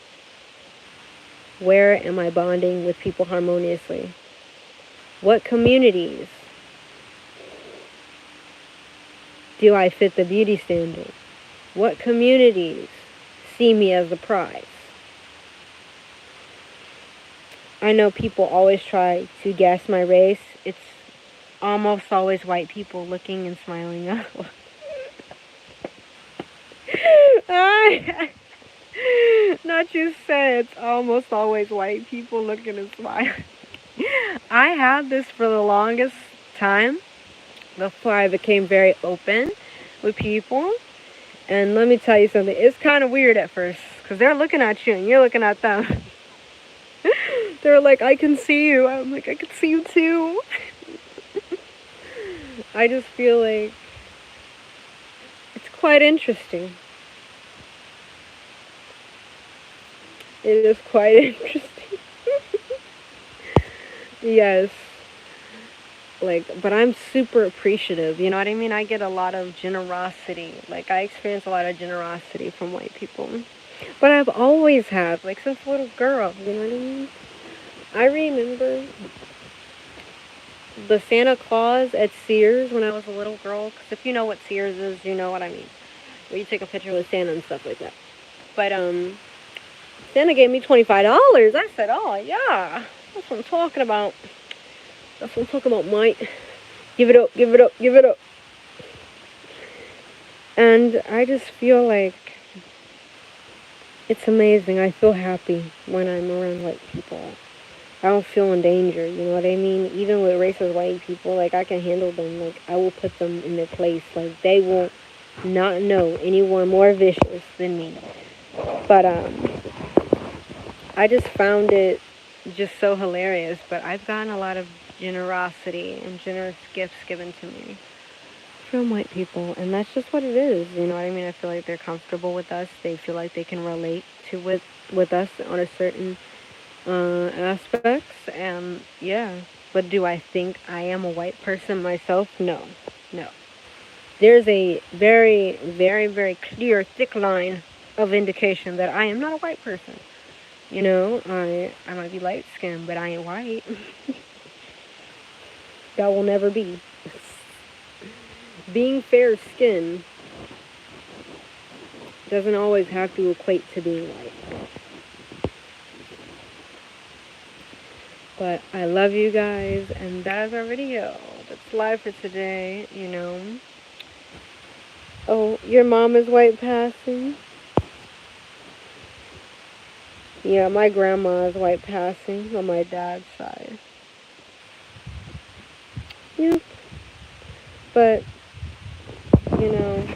Where am I bonding with people harmoniously? What communities do I fit the beauty standard? What communities see me as a prize? I know people always try to guess my race. It's almost always white people looking and smiling up. Not you said it's almost always white people looking and smiling. I had this for the longest time before I became very open with people. And let me tell you something. It's kind of weird at first because they're looking at you and you're looking at them. They're like, I can see you. I'm like, I can see you too. I just feel like it's quite interesting. It is quite interesting. Yes. Like, but I'm super appreciative, you know what I mean? I get a lot of generosity. Like, I experience a lot of generosity from white people. But I've always had, like, since a little girl, you know what I mean? I remember the Santa Claus at Sears when I was a little girl. Because if you know what Sears is, you know what I mean. Where you take a picture with Santa and stuff like that. But, Santa gave me $25. I said, oh, yeah. That's what I'm talking about. That's what I'm talking about, Mike. Give it up, give it up, give it up. And I just feel like it's amazing. I feel happy when I'm around white people. I don't feel in danger, you know what I mean? Even with racist white people, like, I can handle them. Like, I will put them in their place. Like, they will not know anyone more vicious than me. But, I just found it just so hilarious. But I've gotten a lot of generosity and generous gifts given to me from white people, and that's just what it is, you know what I mean? I feel like they're comfortable with us. They feel like they can relate to with us on a certain aspects, and yeah. But do I think I am a white person myself? No, no. There's a very, very, very clear, thick line of indication that I am not a white person. You know, I might be light skinned, but I ain't white. That will never be. Being fair skinned doesn't always have to equate to being white. But I love you guys, and that is our video. That's live for today, you know. Oh, your mom is white passing? Yeah, my grandma is white passing on my dad's side. Yeah, but, you know,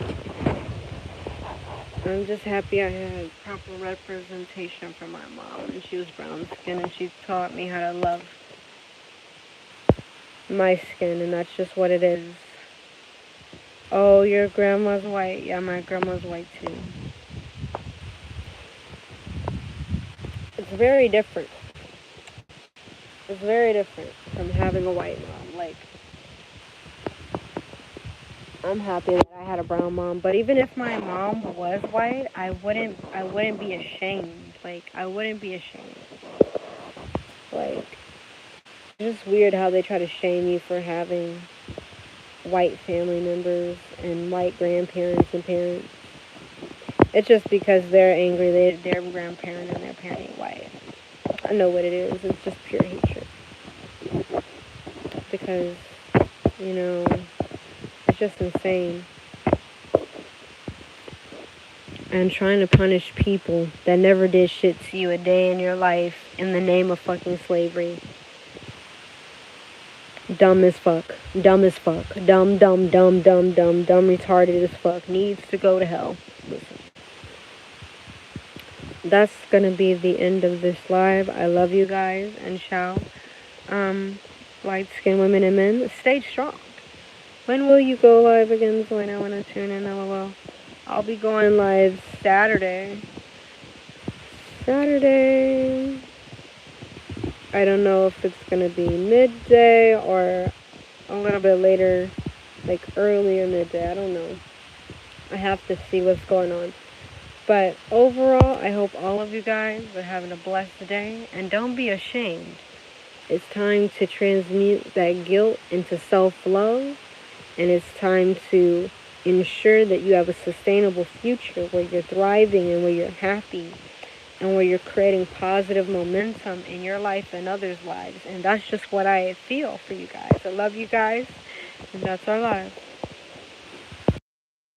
I'm just happy I had proper representation from my mom, and she was brown skin, and she taught me how to love my skin, and that's just what it is. Oh, your grandma's white. Yeah, my grandma's white too. It's very different. It's very different from having a white mom. Like, I'm happy that I had a brown mom, but even if my mom was white, I wouldn't be ashamed. Like, I wouldn't be ashamed. Like, it's just weird how they try to shame you for having white family members and white grandparents and parents. It's just because they're angry, their grandparent and their parent ain't white. I know what it is. It's just pure hatred. Because, you know, it's just insane. And trying to punish people that never did shit to you a day in your life in the name of fucking slavery. Dumb as fuck. Dumb as fuck. Dumb, dumb, dumb, dumb, dumb, dumb, retarded as fuck. Needs to go to hell. Listen. That's gonna be the end of this live. I love you guys, and ciao. Light-skinned women and men, stay strong. When will you go live again, so I know when to tune in? LOL. I'll be going live Saturday. I don't know if it's gonna be midday or a little bit later, like early or midday. I don't know. I have to see what's going on. But overall, I hope all of you guys are having a blessed day, and don't be ashamed. It's time to transmute that guilt into self-love, and it's time to ensure that you have a sustainable future where you're thriving and where you're happy and where you're creating positive momentum in your life and others' lives. And that's just what I feel for you guys. I love you guys, and that's our live.